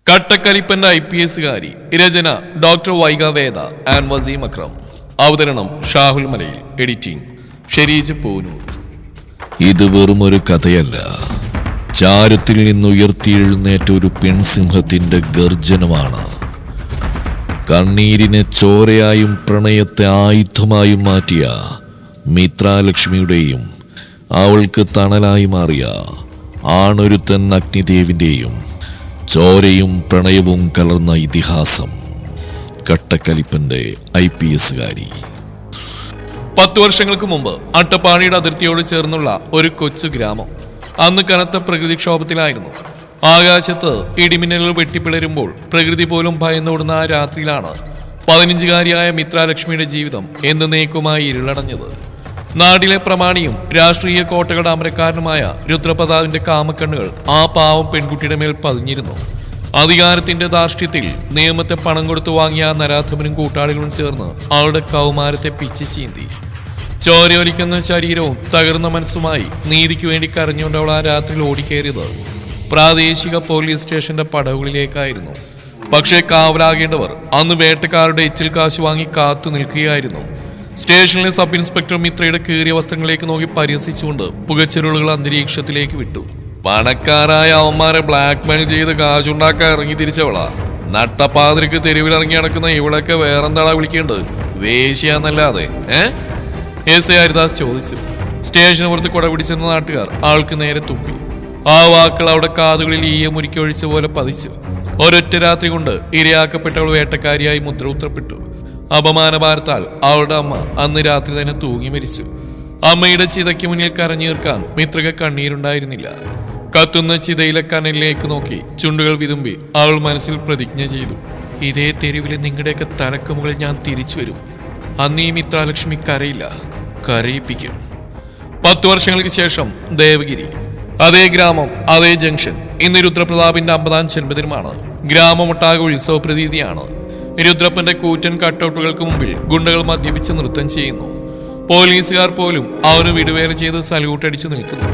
കട്ടക്കലിപ്പന്റെ IPS-കാരി. രചന doctor Vaiga Veda and Waseem Akram. അവതരണം ഷാഹുൽ മലയിൽ. എഡിറ്റിംഗ് ഷെരീജ് പൂനൂർ. ഇത് വെറുമൊരു കഥയല്ല, ചാരത്തിൽ നിന്നുയർത്തിയെഴുന്നേറ്റ ഒരു പെൺസിംഹത്തിന്റെ ഗർജനമാണ്. കണ്ണീരിനെ ചോരയായും പ്രണയത്തെ ആയുധമായും മാറ്റിയ മിത്രാലക്ഷ്മിയുടെയും അവൾക്ക് തണലായി മാറിയ ആണൊരുത്തൻ അഗ്നിദേവിന്റെയും ചോരയും പ്രണയവും കലർന്ന ഇതിഹാസം. കട്ടക്കലിപ്പന്റെ IPS-കാരി. 10 വർഷങ്ങൾക്ക് മുമ്പ് അട്ടപ്പാടിയുടെ അതിർത്തിയോട് ചേർന്നുള്ള ഒരു കൊച്ചു ഗ്രാമം. അന്ന് കനത്ത പ്രകൃതിക്ഷോഭത്തിലായിരുന്നു. ആകാശത്ത് ഇടിമിന്നലുകൾ വെട്ടിപ്പിളരുമ്പോൾ പ്രകൃതി പോലും ഭയന്നോടുന്ന ആ രാത്രിയിലാണ് 15-കാരിയായ മിത്രാലക്ഷ്മിയുടെ ജീവിതം എന്നേക്കുമായി ഇരുളടഞ്ഞത്. നാട്ടിലെ പ്രമാണിയും രാഷ്ട്രീയ കോട്ടകളുടെ അമരക്കാരനുമായ രുദ്രപ്രതാപിന്റെ കാമക്കണ്ണുകൾ ആ പാവം പെൺകുട്ടിയുടെ മേൽ പതിഞ്ഞിരുന്നു. അധികാരത്തിന്റെ ധാർഷ്ട്യത്തിൽ നിയമത്തെ പണം കൊടുത്തു വാങ്ങിയ ആ നരാധമനും കൂട്ടാളികളും ചേർന്ന് അവളുടെ കൗമാരത്തെ പിച്ചു ചീന്തി. ചോരയൊലിക്കുന്ന ശരീരവും തകർന്ന മനസ്സുമായി നീതിക്ക് വേണ്ടി കരഞ്ഞുകൊണ്ട് അവൾ ആ രാത്രിയിൽ ഓടിക്കേറിയത് പ്രാദേശിക പോലീസ് സ്റ്റേഷന്റെ പടവുകളിലേക്കായിരുന്നു. പക്ഷേ കാവലാകേണ്ടവർ അന്ന് വേട്ടക്കാരുടെ എച്ചിൽ കാശ് വാങ്ങി കാത്തു നിൽക്കുകയായിരുന്നു. സ്റ്റേഷനിലെ സബ് ഇൻസ്പെക്ടർ മിത്രയുടെ കീറിയ വസ്ത്രങ്ങളിലേക്ക് നോക്കി പരിഹസിച്ചുകൊണ്ട് പുകച്ചെരുളുകൾ അന്തരീക്ഷത്തിലേക്ക് വിട്ടു. പണക്കാരായ അവന്മാരെ ബ്ലാക്ക്മെയിൽ ചെയ്ത് കാശുണ്ടാക്കാൻ ഇറങ്ങി തിരിച്ചവളാ. നട്ടപ്പാതിരിക്ക് തെരുവിലിറങ്ങി നടക്കുന്ന ഇവളൊക്കെ വേറെന്താളാ വിളിക്കേണ്ടത്? വേശ്യാന്നല്ലാതെ SI ഹരിദാസ് ചോദിച്ചു. സ്റ്റേഷന് പുറത്ത് കുട പിടിച്ചെന്ന നാട്ടുകാർ ആൾക്ക് നേരെ തുപ്പി. ആ വാക്കുകൾ അവിടെ കാതുകളിൽ മുരുക്കി ഒഴിച്ച പോലെ പതിച്ചു. ഒരൊറ്റ രാത്രി കൊണ്ട് ഇരയാക്കപ്പെട്ടവൾ വേട്ടക്കാരിയായി മുദ്രകുത്തപ്പെട്ടു. അപമാനഭാരത്താൽ അവളുടെ അമ്മ അന്ന് രാത്രി തന്നെ തൂങ്ങി മരിച്ചു. അമ്മയുടെ ചിതയ്ക്ക് മുന്നിൽ കരഞ്ഞീർക്കാൻ മിത്രക കണ്ണീരുണ്ടായിരുന്നില്ല. കത്തുന്ന ചിതയിലെ കനലിലേക്ക് നോക്കി ചുണ്ടുകൾ വിതുമ്പി അവൾ മനസ്സിൽ പ്രതിജ്ഞ ചെയ്തു, ഇതേ തെരുവിൽ നിങ്ങളുടെയൊക്കെ തലക്ക് മുകളിൽ ഞാൻ തിരിച്ചു വരും. അന്ന് ഈ മിത്രാലക്ഷ്മി കരയില്ല, കരയിപ്പിക്കും. 10 വർഷങ്ങൾക്ക് ശേഷം ദേവഗിരി. അതേ ഗ്രാമം, അതേ ജംഗ്ഷൻ. ഇന്ന് രുദ്രപ്രതാപിന്റെ 50-ാം ജന്മദിനമാണ്. ഗ്രാമമൊട്ടാകെ ഉത്സവ പ്രതീതിയാണ്. രുദ്രപ്പന്റെ കൂറ്റൻ കട്ടൗട്ടുകൾക്ക് മുമ്പിൽ ഗുണ്ടകൾ മദ്യപിച്ച് നൃത്തം ചെയ്യുന്നു. പോലീസുകാർ പോലും അവന് വിടുവേല ചെയ്ത് സല്യൂട്ടടിച്ച് നിൽക്കുന്നു.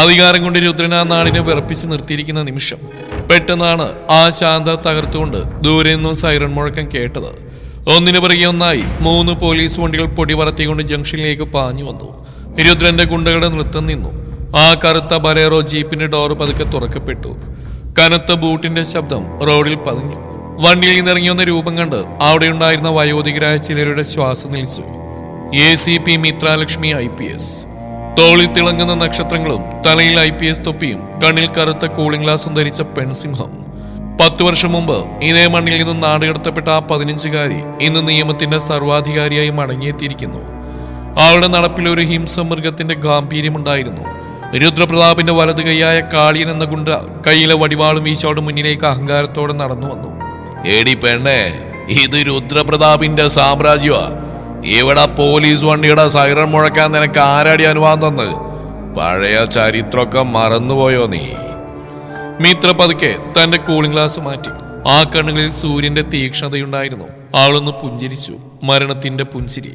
അധികാരം കൊണ്ട് രുദ്രൻ ആ നാടിനെ വിറപ്പിച്ച് നിർത്തിയിരിക്കുന്ന നിമിഷം പെട്ടെന്നാണ് ആ ശാന്ത തകർത്തുകൊണ്ട് ദൂരെ നിന്നും സൈറൺ മുഴക്കം കേട്ടത്. ഒന്നിനു പിറകെ ഒന്നായി 3 പോലീസ് വണ്ടികൾ പൊടി പറത്തിക്കൊണ്ട് ജംഗ്ഷനിലേക്ക് പാഞ്ഞു വന്നു. രുദ്രന്റെ ഗുണ്ടകളുടെ നൃത്തം നിന്നു. ആ കറുത്ത ബലേറോ ജീപ്പിന്റെ ഡോറ് പതുക്കെ തുറക്കപ്പെട്ടു. കനത്ത ബൂട്ടിന്റെ ശബ്ദം റോഡിൽ പതിഞ്ഞു. വണ്ടിയിൽ നിന്നിറങ്ങി വന്ന രൂപം കണ്ട് അവിടെ ഉണ്ടായിരുന്ന വയോധികരായ ചിലരുടെ ശ്വാസം നിൽച്ചു. ACP മിത്രാലക്ഷ്മി IPS. തോളിൽ തിളങ്ങുന്ന നക്ഷത്രങ്ങളും തലയിൽ IPS തൊപ്പിയും കണ്ണിൽ കറുത്ത കൂളിംഗ് ഗ്ലാസും ധരിച്ച പെൺസിംഹം. 10 വർഷം മുമ്പ് ഇതേ മണ്ണിൽ നിന്നും നാടുകടത്തപ്പെട്ട ആ 15-കാരി ഇന്ന് നിയമത്തിന്റെ സർവാധികാരിയായി മടങ്ങിയെത്തിയിരിക്കുന്നു. അവളുടെ നടപ്പിൽ ഒരു ഹിംസമൃഗത്തിന്റെ ഗാംഭീര്യമുണ്ടായിരുന്നു. രുദ്രപ്രതാപിന്റെ വലതു കൈയായ കാളിയൻ എന്ന ഗുണ്ട കയ്യിലെ വടിവാളും വീശോട് മുന്നിലേക്ക് അഹങ്കാരത്തോടെ നടന്നു വന്നു. എടി പെണ്ണേ, ഇത് രുദ്രപ്രതാപിന്റെ സാമ്രാജ്യമാ. ഇവിടെ പോലീസ് വണ്ടിയുടെ സൈറൺ മുഴക്കാൻ നിനക്ക് ആരാടി അനുവാദം തന്ന്? പഴയ ചരിത്രമൊക്കെ മറന്നുപോയോ നീ? മിത്ര പതുക്കെ തന്റെ കൂളിംഗ് ഗ്ലാസ് മാറ്റി. ആ കണ്ണുകളിൽ സൂര്യന്റെ തീക്ഷ്ണതയുണ്ടായിരുന്നു. അവളൊന്ന് പുഞ്ചിരിച്ചു, മരണത്തിന്റെ പുഞ്ചിരി.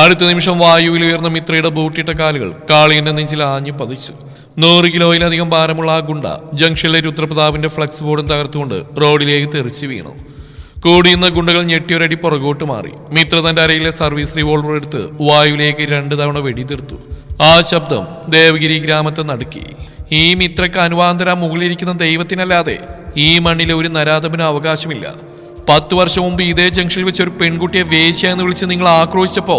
അടുത്ത നിമിഷം വായുവിൽ ഉയർന്ന മിത്രയുടെ ബൂട്ടിട്ട കാലുകൾ കാളിയന്റെ നെഞ്ചിൽ ആഞ്ഞു പതിച്ചു. 100 കിലോയിലധികം ഭാരമുള്ള ആ ഗുണ്ട ജംഗ്ഷനിലെ രുദ്രപ്രതാപിന്റെ ഫ്ലക്സ് ബോർഡും തകർത്തുകൊണ്ട് റോഡിലേക്ക് തെറിച്ചു വീണു. കൂടിയുന്ന ഗുണ്ടകൾ ഞെട്ടിയൊരടി പുറകോട്ട് മാറി. മിത്ര തന്റെ അരയിലെ സർവീസ് റിവോൾവർ എടുത്ത് വായുവിലേക്ക് 2 തവണ വെടിതീർത്തു. ആ ശബ്ദം ദേവഗിരി ഗ്രാമത്തെ നടുക്കി. ഈ മിത്രക്ക് അനുവാദം മുകളിലിരിക്കുന്ന ദൈവത്തിനല്ലാതെ ഈ മണ്ണിലെ ഒരു നരാധമന് അവകാശമില്ല. 10 വർഷം മുമ്പ് ഇതേ ജംഗ്ഷനിൽ വെച്ച് ഒരു പെൺകുട്ടിയെ വേശ്യ എന്ന് വിളിച്ച് നിങ്ങൾ ആക്രോശിച്ചപ്പോ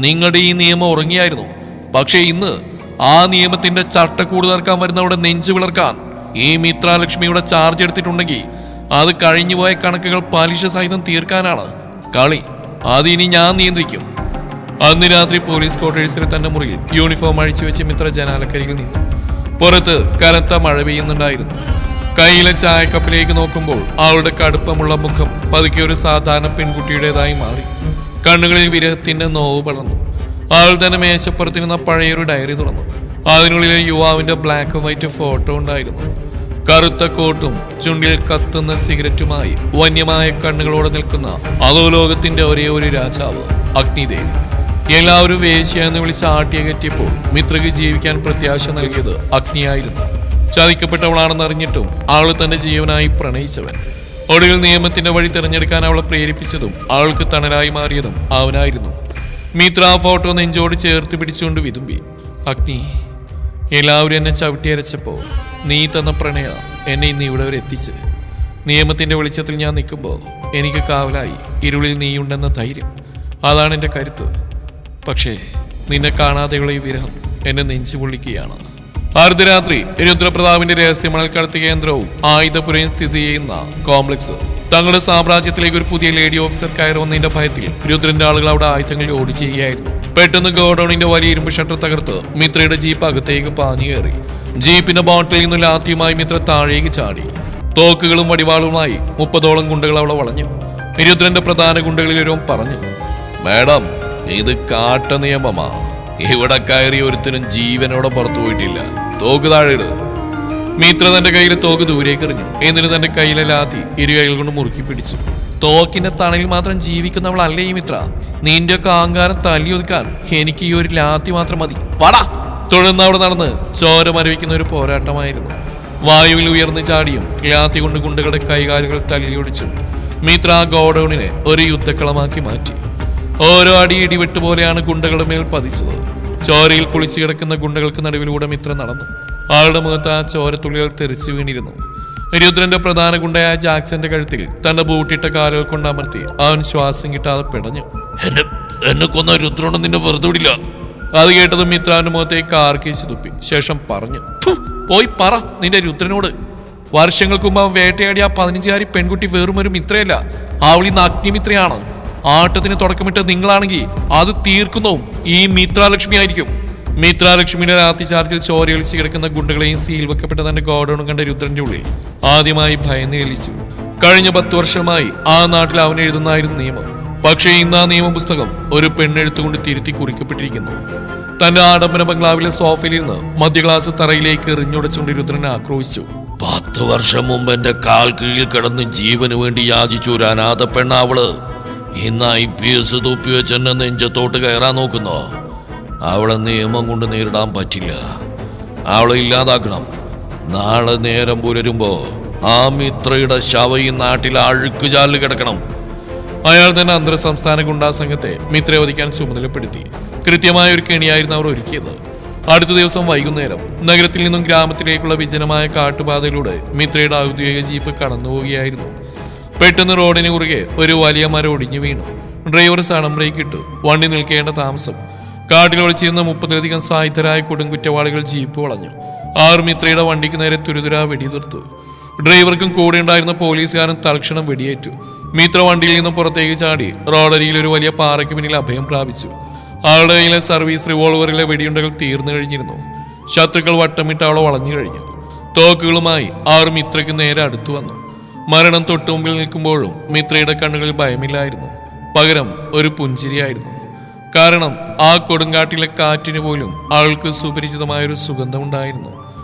നിങ്ങളുടെ ഈ നിയമം ഉറങ്ങിയായിരുന്നു. പക്ഷേ ഇന്ന് ആ നിയമത്തിന്റെ ചട്ടക്കൂട് തീർക്കാൻ വരുന്നവരുടെ നെഞ്ചു വിളർക്കാൻ ഈ മിത്രാലക്ഷ്മിയുടെ ചാർജ് എടുത്തിട്ടുണ്ടെങ്കിൽ അത് കഴിഞ്ഞുപോയ കണക്കുകൾ പലിശ സഹിതം തീർക്കാനാണ് കളി. അതിനി ഞാൻ നിയന്ത്രിക്കും. അന്ന് രാത്രി പോലീസ് ക്വാർട്ടേഴ്സിലെ തന്റെ മുറിയിൽ യൂണിഫോം അഴിച്ചു വെച്ച് മിത്ര ജനാലക്കരികിൽ നിന്നു. പുറത്ത് കനത്ത മഴ പെയ്യുന്നുണ്ടായിരുന്നു. കയ്യിലെ ചായക്കപ്പിലേക്ക് നോക്കുമ്പോൾ അവളുടെ കടുപ്പമുള്ള മുഖം പതുക്കെ ഒരു സാധാരണ പെൺകുട്ടിയുടേതായി മാറി. കണ്ണുകളിൽ വിരഹത്തിന്റെ നോവ് പടർന്നു. അവൾ തന്നെ മേശപ്പുറത്തിരുന്ന പഴയൊരു ഡയറി തുറന്നു. അതിനുള്ളിലെ യുവാവിന്റെ ബ്ലാക്ക് ആൻഡ് വൈറ്റ് ഫോട്ടോ ഉണ്ടായിരുന്നു. കറുത്ത കോട്ടും ചുണ്ടിൽ കത്തുന്ന സിഗരറ്റുമായി വന്യമായ കണ്ണുകളോടെ നിൽക്കുന്ന അധോലോകത്തിന്റെ ഒരേ ഒരു രാജാവ് അഗ്നിദേവ്. എല്ലാവരും വേശ്യ എന്ന് വിളിച്ച് ആട്ടിയകറ്റിയപ്പോൾ മിത്രക്ക് ജീവിക്കാൻ പ്രത്യാശ നൽകിയത് അഗ്നിയായിരുന്നു. ചതിക്കപ്പെട്ടവളാണെന്നറിഞ്ഞിട്ടും അവൾ തന്റെ ജീവനായി പ്രണയിച്ചവൻ. ഒടുവിൽ നിയമത്തിന്റെ വഴി തിരഞ്ഞെടുക്കാൻ അവളെ പ്രേരിപ്പിച്ചതും അവൾക്ക് തണലായി മാറിയതും അവനായിരുന്നു. മിത്ര ആ ഫോട്ടോ നെഞ്ചോട് ചേർത്ത് പിടിച്ചുകൊണ്ട് വിതുമ്പി. അഗ്നി, എല്ലാവരും എന്നെ ചവിട്ടിയരച്ചപ്പോ നീ തന്ന പ്രണയ എന്നെ ഇന്ന് ഇവിടെ വരെ എത്തിച്ച്. നിയമത്തിന്റെ വെളിച്ചത്തിൽ ഞാൻ നിൽക്കുമ്പോൾ എനിക്ക് കാവലായി ഇരുളിൽ നീയുണ്ടെന്ന ധൈര്യം, അതാണ് എൻ്റെ കരുത്ത്. പക്ഷേ നിന്നെ കാണാതെയുള്ള ഈ വിരഹം എന്നെ നെഞ്ചു പൊള്ളിക്കുകയാണ്. അർദ്ധരാത്രി രുദ്രപ്രതാപിന്റെ രഹസ്യമണൽ കടത്ത് കേന്ദ്രവും ആയുധപുരയും സ്ഥിതി ചെയ്യുന്ന കോംപ്ലക്സ്. തങ്ങളുടെ സാമ്രാജ്യത്തിലേക്ക് ഒരു പുതിയ ലേഡി ഓഫീസർ കയറി വന്നതിന്റെ ഭയത്തിൽ രുദ്രന്റെ ആളുകൾ അവിടെ ആയുധങ്ങൾ ഓടി ചെയ്യുകയായിരുന്നു. പെട്ടെന്ന് ഗോഡൌണിന്റെ വലിയ ഇരുമ്പ് ഷട്ടർ തകർത്ത് മിത്രയുടെ ജീപ്പ് അകത്തേക്ക് പാഞ്ഞു കയറി. ജീപ്പിന്റെ ബോട്ടിൽ നിന്ന് ലാത്തിയുമായി മിത്ര താഴേക്ക് ചാടി. തോക്കുകളും വടിവാളുമായി 30ഓളം ഗുണ്ടകൾ അവളെ വളഞ്ഞു. രുദ്രന്റെ പ്രധാന ഗുണ്ടകളിൽ ഒരുവൻ പറഞ്ഞു, മാഡം, ഇത് കാട്ട നിയമമാ. ഇവിടെ കയറി ഒരുത്തിനും ജീവനോടെ പുറത്തു പോയിട്ടില്ല. തോക്ക് താഴെ. മിത്ര തന്റെ കയ്യിൽ തോക്ക് ദൂരേക്ക് എറിഞ്ഞു. എന്നിട്ട് തന്റെ കയ്യിലെ ലാത്തി ഇരു കൈകൾ കൊണ്ട് മുറുക്കി പിടിച്ചു. തോക്കിന്റെ തണലിൽ മാത്രം ജീവിക്കുന്നവളല്ലേ ഈ മിത്ര. നിന്റെ ഒക്കെ അഹങ്കാരം തല്ലി ഒതുക്കാൻ എനിക്ക് ഈ ഒരു ലാത്തി മാത്രം മതി. വാടാ. തുടർന്ന് അവിടെ നടന്ന് ചോര മരവിക്കുന്ന ഒരു പോരാട്ടമായിരുന്നു. വായുവിൽ ഉയർന്നു ചാടിയും ലാത്തി കൊണ്ട് ഗുണ്ടകളുടെ കൈകാലുകൾ തല്ലിയൊടിച്ചു. മിത്ര ആ ഗോഡൌണിനെ ഒരു യുദ്ധക്കളമാക്കി മാറ്റി. ഓരോ അടി ഇടിവെട്ട് പോലെയാണ് ഗുണ്ടകളുടെ മേൽ പതിച്ചത്. ചോരയിൽ കുളിച്ചു കിടക്കുന്ന ഗുണ്ടകൾക്ക് നടുവിലൂടെ മിത്ര നടന്നു. ആളുടെ മുഖത്ത് ആ ചോരത്തുള്ളികൾ തെറിച്ചു വീണിരുന്നു. രുദ്രന്റെ പ്രധാന ഗുണ്ടയായ ജാക്സന്റെ കഴുത്തിൽ തന്റെ ബൂട്ടിട്ട കാലുകൾ കൊണ്ട് അമർത്തി അവൻ ശ്വാസം കിട്ടാതെ പിടഞ്ഞു. എന്നെ കൊന്ന രുദ്രനെ നിന്നെ വെറുതെ വിടില്ല. അത് കേട്ടതും മിത്രാന്റെ മുഖത്തേക്ക് കാർക്കിച്ച് തുപ്പി. ശേഷം പറഞ്ഞു, പോയി പറ നിന്റെ രുദ്രനോട്. വർഷങ്ങൾക്ക് മുമ്പ് അവൻ വേട്ടയാടിയ ആ 15-കാരി പെൺകുട്ടി വെറും ഒരു മിത്രയല്ല, അവളിന്ന് അഗ്നിമിത്രയാണ്. ആട്ടത്തിന് തുടക്കമിട്ട് നിങ്ങളാണെങ്കിൽ അത് തീർക്കുന്നതും ഈ മിത്രാലക്ഷ്മി ആയിരിക്കും. മിത്രാലക്ഷ്മിയുടെ രാത്രി ചാർജിൽ ചോരയൊലിച്ച് കിടക്കുന്ന ഗുണ്ടകളെയും സീൽ വെക്കപ്പെട്ട തന്റെ ഗോഡൌണും കണ്ട രുദ്രന്റെ ഉള്ളിൽ ആദ്യമായി ഭയന്ന് എലിച്ചു. കഴിഞ്ഞ 10 വർഷമായി ആ നാട്ടിൽ അവൻ എഴുതുന്നായിരുന്നു നിയമം. പക്ഷേ ഇന്ന് ആ നിയമ പുസ്തകം ഒരു പെണ്ണെഴുത്തുകൊണ്ട് തിരുത്തി കുറിക്കപ്പെട്ടിരിക്കുന്നു. തന്റെ ആഡംബര ബംഗ്ലാവിലെ സോഫയിലിരുന്ന് മധ്യ ക്ലാസ് തറയിലേക്ക് എറിഞ്ഞുടച്ചുകൊണ്ട് രുദ്രനെ ആക്രോശിച്ചു. 10 വർഷം മുമ്പ് എന്റെ കാൽ കീഴിൽ കിടന്ന് ജീവന് വേണ്ടി യാചിച്ചു ഒരു അനാഥ പെണ്ണാവള് ഇന്ന് IPS തൊപ്പി വെച്ച് എന്നെ നെഞ്ചത്തോട്ട് കയറാൻ നോക്കുന്നോ? അവളെ നിയമം കൊണ്ട് നേരിടാൻ പറ്റില്ല. അവളെ ഇല്ലാതാക്കണം. നാളെ നേരം പുലരുമ്പോ ആ മിത്രയുടെ ശവ ഈ നാട്ടിൽ അഴുക്കുചാലിൽ കിടക്കണം. അയാൾ തന്നെ അന്തർ സംസ്ഥാന ഗുണ്ടാ സംഘത്തെ മിത്രയെ വധിക്കാൻ ചുമതലപ്പെടുത്തി. കൃത്യമായ ഒരു കെണിയായിരുന്നു അവർ ഒരുക്കിയത്. അടുത്ത ദിവസം വൈകുന്നേരം നഗരത്തിൽ നിന്നും ഗ്രാമത്തിലേക്കുള്ള വിജനമായ കാട്ടുപാതയിലൂടെ മിത്രയുടെ ഔദ്യോഗിക ജീപ്പ് കടന്നുപോവുകയായിരുന്നു. പെട്ടെന്ന് റോഡിന് കുറുകെ ഒരു വലിയ മരം ഒടിഞ്ഞു വീണു. ഡ്രൈവർ സഡൻ ബ്രേക്ക് ഇട്ടു. വണ്ടി നിൽക്കേണ്ട താമസം. കാട്ടിൽ ഒളിച്ചിരുന്ന 30ലധികം സായുധരായ കൊടുങ്കുറ്റവാളികൾ ജീപ്പ് വളഞ്ഞു. ആർ മിത്രയുടെ വണ്ടിക്ക് നേരെ തുരുതുരാ വെടിയുതിർത്തു. ഡ്രൈവർക്കും കൂടെ ഉണ്ടായിരുന്ന പോലീസുകാരൻ തൽക്ഷണം വെടിയേറ്റു. മിത്ര വണ്ടിയിൽ നിന്നും പുറത്തേക്ക് ചാടി റോഡരിയിൽ ഒരു വലിയ പാറയ്ക്ക് പിന്നിൽ അഭയം പ്രാപിച്ചു. ആളുടെ കയ്യിലെ സർവീസ് റിവോൾവറിലെ വെടിയുണ്ടകൾ തീർന്നു കഴിഞ്ഞിരുന്നു. ശത്രുക്കൾ വട്ടമിട്ട് അവളെ വളഞ്ഞു കഴിഞ്ഞു. തോക്കുകളുമായി ആർ മിത്രയ്ക്ക് നേരെ അടുത്തു വന്നു. മരണം തൊട്ടുമുമ്പിൽ നിൽക്കുമ്പോഴും മിത്രയുടെ കണ്ണുകളിൽ ഭയമില്ലായിരുന്നു. പകരം ഒരു പുഞ്ചിരിയായിരുന്നു. കാരണം ആ കൊടുങ്കാട്ടിലെ കാറ്റിന് പോലും ആൾക്ക് സുപരിചിതമായൊരു സുഗന്ധമുണ്ടായിരുന്നു.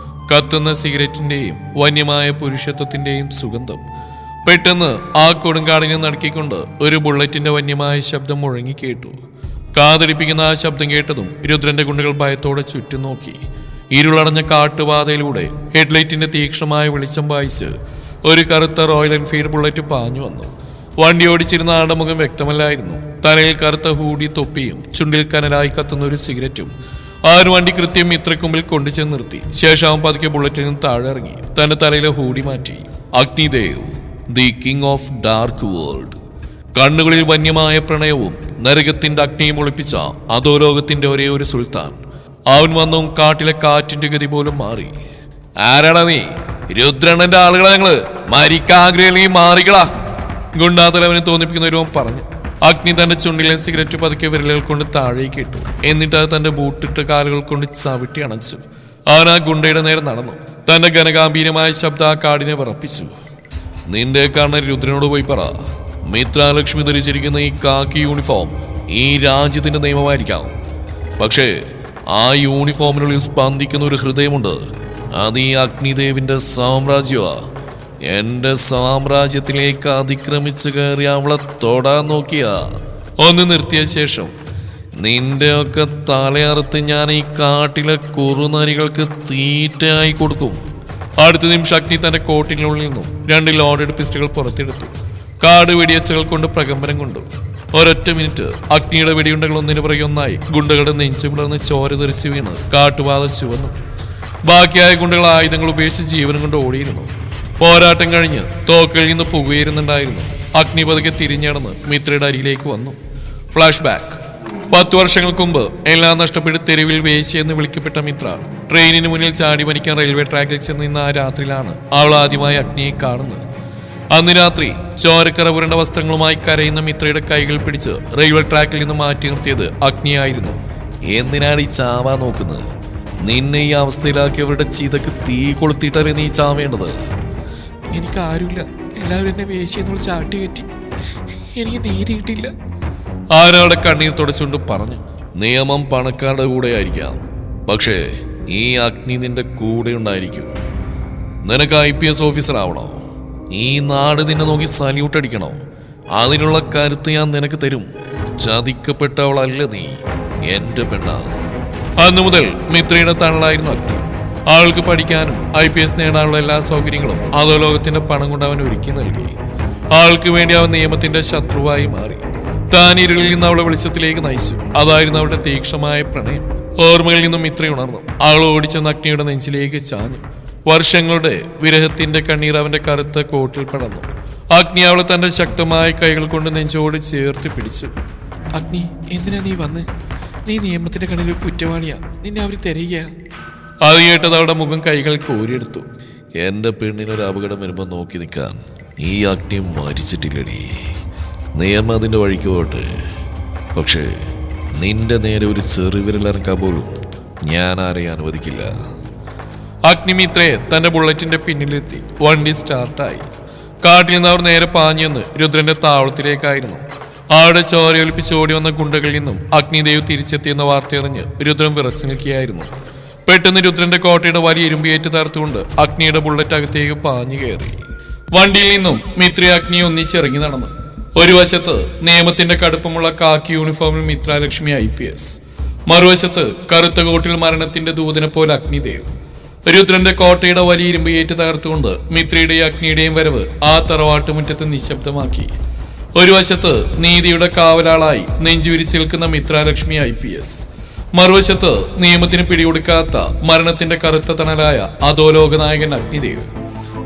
കത്തുന്ന സിഗരറ്റിന്റെയും വന്യമായ പുരുഷത്വത്തിന്റെയും സുഗന്ധം. പെട്ടെന്ന് ആ കൊടുങ്കാടിനെ നടുക്കിക്കൊണ്ട് ഒരു ബുള്ളറ്റിന്റെ വന്യമായ ശബ്ദം മുഴങ്ങിക്കേട്ടു. കാതടിപ്പിക്കുന്ന ആ ശബ്ദം കേട്ടതും രുദ്രന്റെ ഗുണ്ടകൾ ഭയത്തോടെ ചുറ്റും നോക്കി. ഇരുളടഞ്ഞ കാട്ടുപാതയിലൂടെ ഹെഡ്ലൈറ്റിന്റെ തീക്ഷ്ണമായ വെളിച്ചം വായിച്ച് ഒരു കറുത്ത റോയൽ എൻഫീൽഡ് ബുള്ളറ്റ് പാഞ്ഞു വന്നു. വണ്ടി ഓടിച്ചിരുന്ന ആളുടെ മുഖം വ്യക്തമല്ലായിരുന്നു. തലയിൽ കറുത്ത ഹൂഡി തൊപ്പിയും ചുണ്ടിൽ കനലായി കത്തുന്ന ഒരു സിഗരറ്റും. ആ ഒരു വണ്ടി കൃത്യം മിത്രക്കുമ്പിൽ കൊണ്ടുചെന്ന് നിർത്തി. ശേഷം അവൻ പതുക്കെ ബുള്ളറ്റിൽ നിന്ന് താഴെ ഇറങ്ങി തന്റെ തലയിലെ ഹൂഡി മാറ്റി. Agnidev, the king of dark world. കണ്ണുകളിൽ വന്യമായ പ്രണയവും നരകത്തിന്റെ അഗ്നിയും ഒളിപ്പിച്ച അധോലോകത്തിന്റെ ഒരേ ഒരു സുൽത്താൻ. അവൻ വന്നും കാട്ടിലെ കാറ്റിന്റെ ഗതി പോലും മാറി. ആരാടാ നീ? രുദ്രണ്ണന്റെ ആളുകളെ ഞങ്ങള് മരിക്കാഗ്രഹം മാറികളാ. ഗുണ്ടാതലവനെ തോന്നിപ്പിക്കുന്ന ഒരു പറഞ്ഞു. അഗ്നി തന്റെ ചുണ്ടിലെ സിഗരറ്റ് പതുക്കെ വിരലുകൾ കൊണ്ട് താഴേക്ക് ഇട്ടു. എന്നിട്ട് അത് തന്റെ ബൂട്ടിട്ട കാലുകൾ കൊണ്ട് ചവിട്ടി അണച്ചു. അവൻ ആ ഗുണ്ടയുടെ നേരെ നടന്നു. തന്റെ ഘനഗാംഭീര്യമായ ശബ്ദം ആ കാടിനെ വിറപ്പിച്ചു. നിന്റെ കാണുന്ന രുദ്രനോട് പോയി പറ, മിത്രാലക്ഷ്മി ധരിച്ചിരിക്കുന്ന ഈ കാക്കി യൂണിഫോം ഈ രാജ്യത്തിന്റെ നിയമമായിരിക്കാം. പക്ഷേ ആ യൂണിഫോമിനുള്ളിൽ സ്പന്ദിക്കുന്ന ഒരു ഹൃദയമുണ്ട്. അത് ഈ അഗ്നിദേവിന്റെ സാമ്രാജ്യമാ. എന്റെ സാമ്രാജ്യത്തിലേക്ക് അതിക്രമിച്ചു കയറി അവളെ തൊടാൻ നോക്കിയ ഒന്ന് നിർത്തിയ ശേഷം നിന്റെയൊക്കെ തലയറുത്ത് ഞാൻ ഈ കാട്ടിലെ കുറുനരികൾക്ക് തീറ്റയായി കൊടുക്കും. അടുത്ത നിമിഷം അഗ്നി തന്റെ കോട്ടിനുള്ളിൽ നിന്നും 2 ലോഡഡ് പിസ്റ്റളുകൾ പുറത്തെടുത്തു. കാട് വെടിയച്ചുകൾ കൊണ്ട് പ്രകമ്പനം കൊണ്ടു. ഒരൊറ്റ മിനിറ്റ് അഗ്നിയുടെ വെടിയുണ്ടകൾ ഒന്നിനു പുറകെ ഒന്നായി ഗുണ്ടകളുടെ നെഞ്ചു പിളർന്ന് ചോര തെറിച്ച് വീണ് കാട്ടുപാത ചുവന്നു. ബാക്കിയായ ഗുണ്ടകൾ ആയുധങ്ങൾ ഉപേക്ഷിച്ച് ജീവനം കൊണ്ട് ഓടിയിരുന്നു. പോരാട്ടം കഴിഞ്ഞ് തോക്കിൽ നിന്ന് പുകയുന്നുണ്ടായിരുന്നു. അഗ്നി പതുക്കെ തിരിഞ്ഞടന്ന് മിത്രയുടെ അരിയിലേക്ക് വന്നു. Flash back. 10 വർഷങ്ങൾക്ക് മുമ്പ് എല്ലാം നഷ്ടപ്പെട്ട് തെരുവിൽ വേശി എന്ന് വിളിക്കപ്പെട്ട മിത്ര ട്രെയിനിന് മുന്നിൽ ചാടി മരിക്കാൻ റെയിൽവേ ട്രാക്കിൽ ചെന്ന് നിന്ന ആ രാത്രിയിലാണ് അവൾ ആദ്യമായി അഗ്നിയെ കാണുന്നത്. അന്ന് രാത്രി ചോരക്കറ പുരണ്ട വസ്ത്രങ്ങളുമായി കരയുന്ന മിത്രയുടെ കൈകൾ പിടിച്ച് റെയിൽവേ ട്രാക്കിൽ നിന്ന് മാറ്റി നിർത്തിയത് അഗ്നിയായിരുന്നു. എന്തിനാണ് ഈ ചാവാൻ നോക്കുന്നത്? നിന്നെ ഈ അവസ്ഥയിലാക്കിയവരുടെ ചിതക്ക് തീ കൊളുത്തിയിട്ടല്ലേ നീ ചാവേണ്ടത്? എനിക്ക് ആരുമില്ല, എല്ലാവരും എന്നെ വേശിയെന്ന് വിളിച്ച് ആട്ടി കയറ്റി. എനിക്ക് നീതി കിട്ടില്ല. ആരാളുടെ കണ്ണീർ തുടച്ചുകൊണ്ട് പറഞ്ഞു. നിയമം പണക്കാരുടെ കൂടെ ആയിരിക്കാം, പക്ഷേ ഈ അഗ്നി നിന്റെ കൂടെ ഉണ്ടായിരിക്കും. നിനക്ക് IPS ഓഫീസർ ആവണോ? ഈ നാട് നിന്നെ നോക്കി സല്യൂട്ട് അടിക്കണോ? അതിനുള്ള കരുത്ത് ഞാൻ നിനക്ക് തരും. ചതിക്കപ്പെട്ടവളല്ല നീ, എന്റെ പെണ്ണ. അന്നു മുതൽ മിത്രയുടെ തണലായിരുന്നു അഗ്നി. ആൾക്ക് പഠിക്കാനും IPS നേടാനുള്ള എല്ലാ സൗകര്യങ്ങളും അധോലോകത്തിന്റെ പണം കൊണ്ട് അവൻ ഒരുക്കി നൽകി. ആൾക്ക് വേണ്ടി അവൻ നിയമത്തിന്റെ ശത്രുവായി മാറി. താൻ ഇരുളിൽ നിന്ന് അവളെ വെളിച്ചത്തിലേക്ക് നയിച്ചു. അതായിരുന്നു അവളുടെ തീക്ഷണമായ പ്രണയം. ഓർമ്മകളിൽ നിന്നും മിത്ര ഉണർന്നു. അവൾ ഓടിച്ചെന്ന് അഗ്നിയുടെ നെഞ്ചിലേക്ക് ചാഞ്ഞു. വർഷങ്ങളുടെ വിരഹത്തിന്റെ കണ്ണീർ അവന്റെ കറുത്ത കോട്ടിൽ പടർന്നു. അഗ്നി അവളെ തന്റെ ശക്തമായ കൈകൾ കൊണ്ട് നെഞ്ചോട് ചേർത്ത് പിടിച്ചു. അഗ്നി, എന്തിനാ നീ വന്ന്? നീ നിയമത്തിന്റെ കണ്ണിൽ ഒരു കുറ്റവാളിയാ. നിന്നെ അവർ തിരയുക. അത് കേട്ടത് അവളുടെ മുഖം കൈകൾ കോരിയെടുത്തു. എന്റെ പെണ്ണിനൊരു അപകടം വരുമ്പോൾ നോക്കി നിൽക്കാൻ ഈ അഗ്നി മരിച്ചിട്ടില്ലടി. നിയമം അതിന്റെ വഴിക്ക് പോട്ടെ, പക്ഷേ നിന്റെ നേരെ ഒരു ചെറുവിരലിറക്കാൻ പോലും ഞാൻ ആരെയും അനുവദിക്കില്ല. അഗ്നിമിത്രയെ തന്റെ ബുള്ളറ്റിന്റെ പിന്നിലെത്തി. വണ്ടി സ്റ്റാർട്ടായി. കാട്ടിൽ നിന്ന് അവർ നേരെ പാഞ്ഞെന്ന് രുദ്രന്റെ താവളത്തിലേക്കായിരുന്നു. അവിടെ ചോരയൊലിപ്പിച്ച് ഓടി വന്ന ഗുണ്ടകളിൽ നിന്നും അഗ്നിദേവ് തിരിച്ചെത്തിയെന്ന വാർത്തയറിഞ്ഞ് രുദ്രൻ വിറച്ചു നിൽക്കുകയായിരുന്നു. പെട്ടെന്ന് രുദ്രന്റെ കോട്ടയുടെ വലിയ ഇരുമ്പിയേറ്റ് തകർത്തുകൊണ്ട് അഗ്നിയുടെ ബുള്ളറ്റ് അകത്തേക്ക് പാഞ്ഞു കയറി. വണ്ടിയിൽ നിന്നും മിത്ര അഗ്നിയെ ഒന്നിച്ചിറങ്ങി നടന്നു. ഒരു വശത്ത് നിയമത്തിന്റെ കടുപ്പമുള്ള കാക്കി യൂണിഫോമിൽ മിത്രലക്ഷ്മി IPS, മറുവശത്ത് കറുത്ത കോട്ടിൽ മരണത്തിന്റെ ദൂതനെ പോലെ അഗ്നിദേവ്. രുദ്രന്റെ കോട്ടയുടെ വലിയ ഇരുമ്പിയേറ്റ് തകർത്തുകൊണ്ട് മിത്രയുടെയും അഗ്നിയുടെയും വരവ് ആ തറവാട്ടുമുറ്റത്ത് നിശബ്ദമാക്കി. ഒരു വശത്ത് നീതിയുടെ കാവലാളായി നെഞ്ചുവിരിച്ച് നിൽക്കുന്ന മിത്രലക്ഷ്മി IPS, മറുവശത്ത് നിയമത്തിന് പിടികൊടുക്കാത്ത മരണത്തിന്റെ കറുത്ത തണലായ അധോലോകനായകൻ അഗ്നിദേവ്.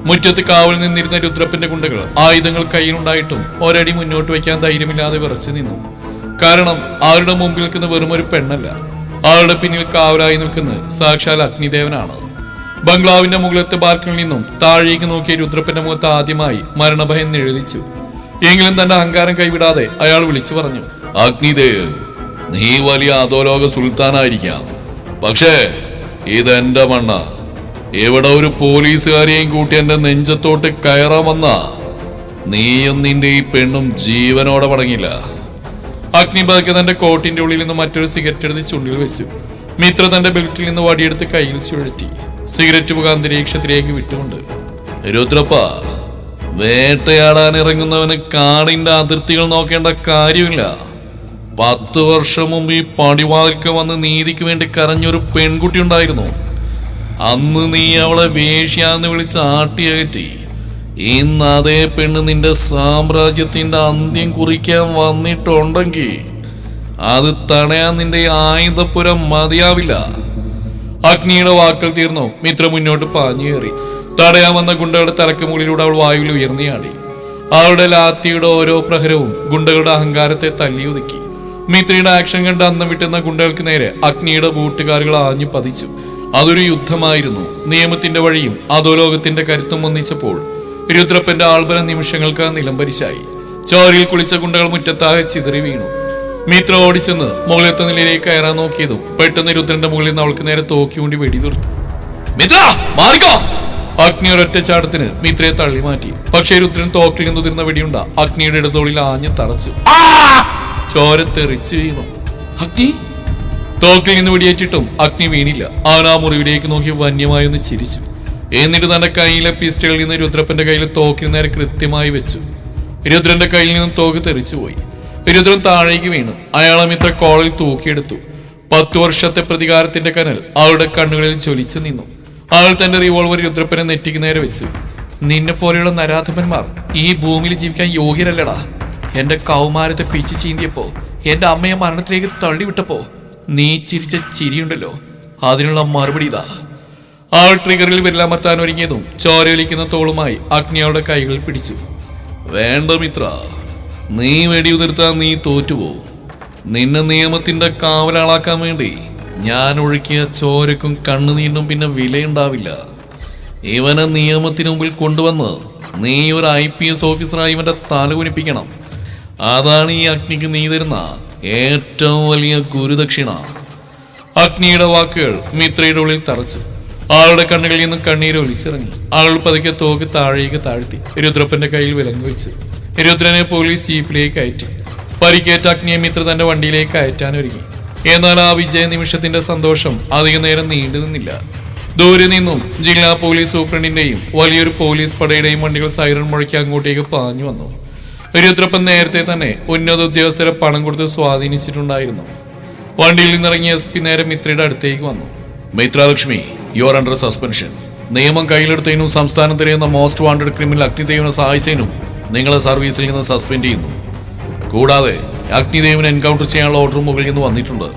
മുറ്റത്ത് കാവൽ നിന്നിരുന്ന രുദ്രപ്പന്റെ ഗുണ്ടകൾ ആയുധങ്ങൾ കയ്യിലുണ്ടായിട്ടും ഒരടി മുന്നോട്ട് വയ്ക്കാൻ ധൈര്യമില്ലാതെ വിറച്ചു നിന്നു. കാരണം അവരുടെ മുമ്പിൽ നിൽക്കുന്ന വെറും ഒരു പെണ്ണല്ല, അവരുടെ പിന്നിൽ കാവലായി നിൽക്കുന്ന സാക്ഷാൽ അഗ്നിദേവനാണ്. ബംഗ്ലാവിന്റെ മുകളിലത്തെ ബാർക്കിൽ നിന്നും താഴേക്ക് നോക്കിയ രുദ്രപ്പന്റെ മുഖത്ത് ആദ്യമായി മരണഭയം നിഴലിച്ചു. എങ്കിലും തന്റെ അഹങ്കാരം കൈവിടാതെ അയാൾ വിളിച്ചു പറഞ്ഞു. അഗ്നിദേവ്, നീ വലിയ അധോലോക സുൽത്താനായിരിക്കാം, പക്ഷേ ഇതെന്റെ മണ്ണ. ഇവിടെ ഒരു പോലീസുകാരെയും കൂട്ടി എന്റെ നെഞ്ചത്തോട്ട് കയറാൻ വന്ന നീയും നിന്റെ ഈ പെണ്ണും ജീവനോടെ മടങ്ങില്ല. അഗ്നിബാഗ് തന്റെ കോട്ടിന്റെ ഉള്ളിൽ നിന്ന് മറ്റൊരു സിഗരറ്റ് എടുത്ത് ചുണ്ടിൽ വെച്ചു. മിത്ര തന്റെ ബെൽറ്റിൽ നിന്ന് വടിയെടുത്ത് കയ്യിൽ ചുഴറ്റി സിഗരറ്റ് പുക അന്തരീക്ഷത്തിലേക്ക് വിട്ടുകൊണ്ട്, രുദ്രപ്പ, വേട്ടയാടാൻ ഇറങ്ങുന്നവന് കാടിന്റെ അതിർത്തികൾ നോക്കേണ്ട കാര്യമില്ല. 10 വർഷം മുമ്പ് ഈ പടിവാതിൽക്ക് വന്ന് നീതിക്ക് വേണ്ടി കരഞ്ഞൊരു പെൺകുട്ടി ഉണ്ടായിരുന്നു. അന്ന് നീ അവളെ വേശ്യാന്ന് വിളിച്ച് ആട്ടിയകറ്റി. ഇന്ന് അതേ പെണ്ണ് നിന്റെ സാമ്രാജ്യത്തിന്റെ അന്ത്യം കുറിക്കാൻ വന്നിട്ടുണ്ടെങ്കിൽ അത് തടയാൻ നിന്റെ ആയുധപ്പുരം മതിയാവില്ല. അഗ്നിയുടെ വാക്കുകൾ തീർന്നു. മിത്ര മുന്നോട്ട് പാഞ്ഞു കയറി. തടയാൻ വന്ന ഗുണ്ടകളുടെ തലക്ക് മുകളിലൂടെ അവൾ വായുവിൽ ഉയർന്നിയാടി. അവളുടെ ലാത്തിയുടെ ഓരോ പ്രഹരവും ഗുണ്ടകളുടെ അഹങ്കാരത്തെ തല്ലിയൊതുക്കി. മിത്രയുടെ ആക്ഷൻ കണ്ട് അന്നം വിട്ടുന്ന ഗുണ്ടകൾക്ക് നേരെ അഗ്നിയുടെ ബൂട്ടുകാരുകൾ ആഞ്ഞു പതിച്ചു. അതൊരു യുദ്ധമായിരുന്നു. നിയമത്തിന്റെ വഴിയും അധോലോകത്തിന്റെ കരുത്തും ഒന്നിച്ചപ്പോൾ രുദ്രപ്പന്റെ ആൾബല നിമിഷങ്ങൾക്ക് നിലംപരിശായി. ചോരയിൽ കുളിച്ച ഗുണ്ടകൾ മുറ്റത്താകെ ചിതറി വീണു. മിത്ര ഓടിച്ചെന്ന് മുകളിലത്തെ നിലയിലേക്ക് കയറാൻ നോക്കിയതും പെട്ടെന്ന് രുദ്രന്റെ മുകളിൽ നിന്ന് അവൾക്ക് നേരെ തോക്കിയൂണ്ടി വെടിതീർത്തു. മിത്ര, മാറിക്കോ! അഗ്നി ഒരൊറ്റ ചാടത്തിന് മിത്രയെ തള്ളി മാറ്റി. പക്ഷേ രുദ്രൻ തോക്കിൽ നിന്ന് ഉതിർന്ന വെടിയുണ്ട അഗ്നിയുടെ ഇടതോളിൽ ആഞ്ഞു തറച്ചു. ചോര തെറിച്ചു വീണു. അഗ്നി തോക്കിൽ നിന്ന് വെടിയേറ്റിട്ടും അഗ്നി വീണില്ല. അവൻ ആ മുറിവിലേക്ക് നോക്കി വന്യമായി ഒന്ന് ചിരിച്ചു. എന്നിട്ട് തന്റെ കയ്യിലെ പിസ്റ്റളിൽ നിന്ന് രുദ്രപ്പന്റെ കയ്യിൽ തോക്കിന് നേരെ കൃത്യമായി വെച്ചു. രുദ്രന്റെ കയ്യിൽ നിന്നും തോക്ക് തെറിച്ചുപോയി. രുദ്രൻ താഴേക്ക് വീണു. അയാളെ മിത്ര കോളിൽ തൂക്കിയെടുത്തു. 10 വർഷത്തെ പ്രതികാരത്തിന്റെ കനൽ അവളുടെ കണ്ണുകളിൽ ജ്വലിച്ചു നിന്നു. ആൾ തന്റെ റിവോൾവർ രുദ്രപ്പനെ നെറ്റിക്ക് നേരെ വെച്ചു. നിന്നെ പോലെയുള്ള നരാധമന്മാർ ഈ ഭൂമിയിൽ ജീവിക്കാൻ യോഗ്യരല്ലടാ. എന്റെ കൗമാരത്തെ പിച്ച് ചീന്തിയപ്പോ, എന്റെ അമ്മയെ മരണത്തിലേക്ക് തള്ളിവിട്ടപ്പോ നീ ചിരിച്ച ചിരിയുണ്ടല്ലോ, അതിനുള്ള മറുപടി ഇതാ. ആൾ ട്രിഗറിൽ വിരലമർത്താൻ ഒരുങ്ങിയതും ചോരയൊലിക്കുന്ന തോളുമായി അഗ്നിയുടെ കൈകളിൽ പിടിച്ചു. വേണ്ട മിത്ര, നീ വെടിയുതിർത്താൻ നീ തോറ്റുപോകും. നിന്നെ നിയമത്തിന്റെ കാവലാളാക്കാൻ വേണ്ടി ഞാൻ ഒഴുക്കിയ ചോരക്കും കണ്ണുനീരിനും പിന്നെ വിലയുണ്ടാവില്ല. ഇവനെ നിയമത്തിന് മുമ്പിൽ കൊണ്ടുവന്ന് നീ ഒരു IPS ഓഫീസറായി ഇവന്റെ തല കുനിപ്പിക്കണം. അതാണ് ഈ അഗ്നിക്ക് നീ തരുന്ന ഏറ്റവും വലിയ ഗുരുദക്ഷിണ. അഗ്നിയുടെ വാക്കുകൾ മിത്രയുടെ ഉള്ളിൽ തറച്ചു. ആളുടെ കണ്ണുകളിൽ നിന്നും കണ്ണീര് ഒലിച്ചിറങ്ങി. ആൾ പതുക്കെ തോക്ക് താഴേക്ക് താഴ്ത്തി രുദ്രപ്പന്റെ കയ്യിൽ വിലങ്ങ് വെച്ചു. രുദ്രനെ പോലീസ് ജീപ്പിലേക്ക് കയറ്റി. പരിക്കേറ്റ അഗ്നിയെ മിത്ര തന്റെ വണ്ടിയിലേക്ക് കയറ്റാൻ ഒരുങ്ങി. എന്നാൽ ആ വിജയ നിമിഷത്തിന്റെ സന്തോഷം അധിക നേരം നീണ്ടു നിന്നില്ല. ദൂരെ നിന്നും ജില്ലാ പോലീസ് സൂപ്രണ്ടിന്റെയും വലിയൊരു പോലീസ് പടയുടെയും വണ്ടികൾ സൈറൺ മുഴക്കി അങ്ങോട്ടേക്ക് പാഞ്ഞു വന്നു. രുദ്രപ്പൻ നേരത്തെ തന്നെ ഉന്നത ഉദ്യോഗസ്ഥരെ പണം കൊടുത്ത് സ്വാധീനിച്ചിട്ടുണ്ടായിരുന്നു. വണ്ടിയിൽ നിന്നിറങ്ങിയ SP നേരെ മിത്രയുടെ അടുത്തേക്ക് വന്നു. മിത്രലക്ഷ്മി, യു ആർ അണ്ടർ സസ്പെൻഷൻ. നിയമം കയ്യിലെടുത്തതിനും സംസ്ഥാനം തിരയുന്ന മോസ്റ്റ് വാണ്ടഡ് ക്രിമിനൽ അഗ്നിദേവിനെ സഹായിച്ചതിനും നിങ്ങളെ സർവീസിൽ നിന്ന് സസ്പെൻഡ് ചെയ്യുന്നു. കൂടാതെ അഗ്നിദേവിനെ എൻകൗണ്ടർ ചെയ്യാനുള്ള ഓർഡർ മുകളിൽ നിന്ന് വന്നിട്ടുണ്ട്.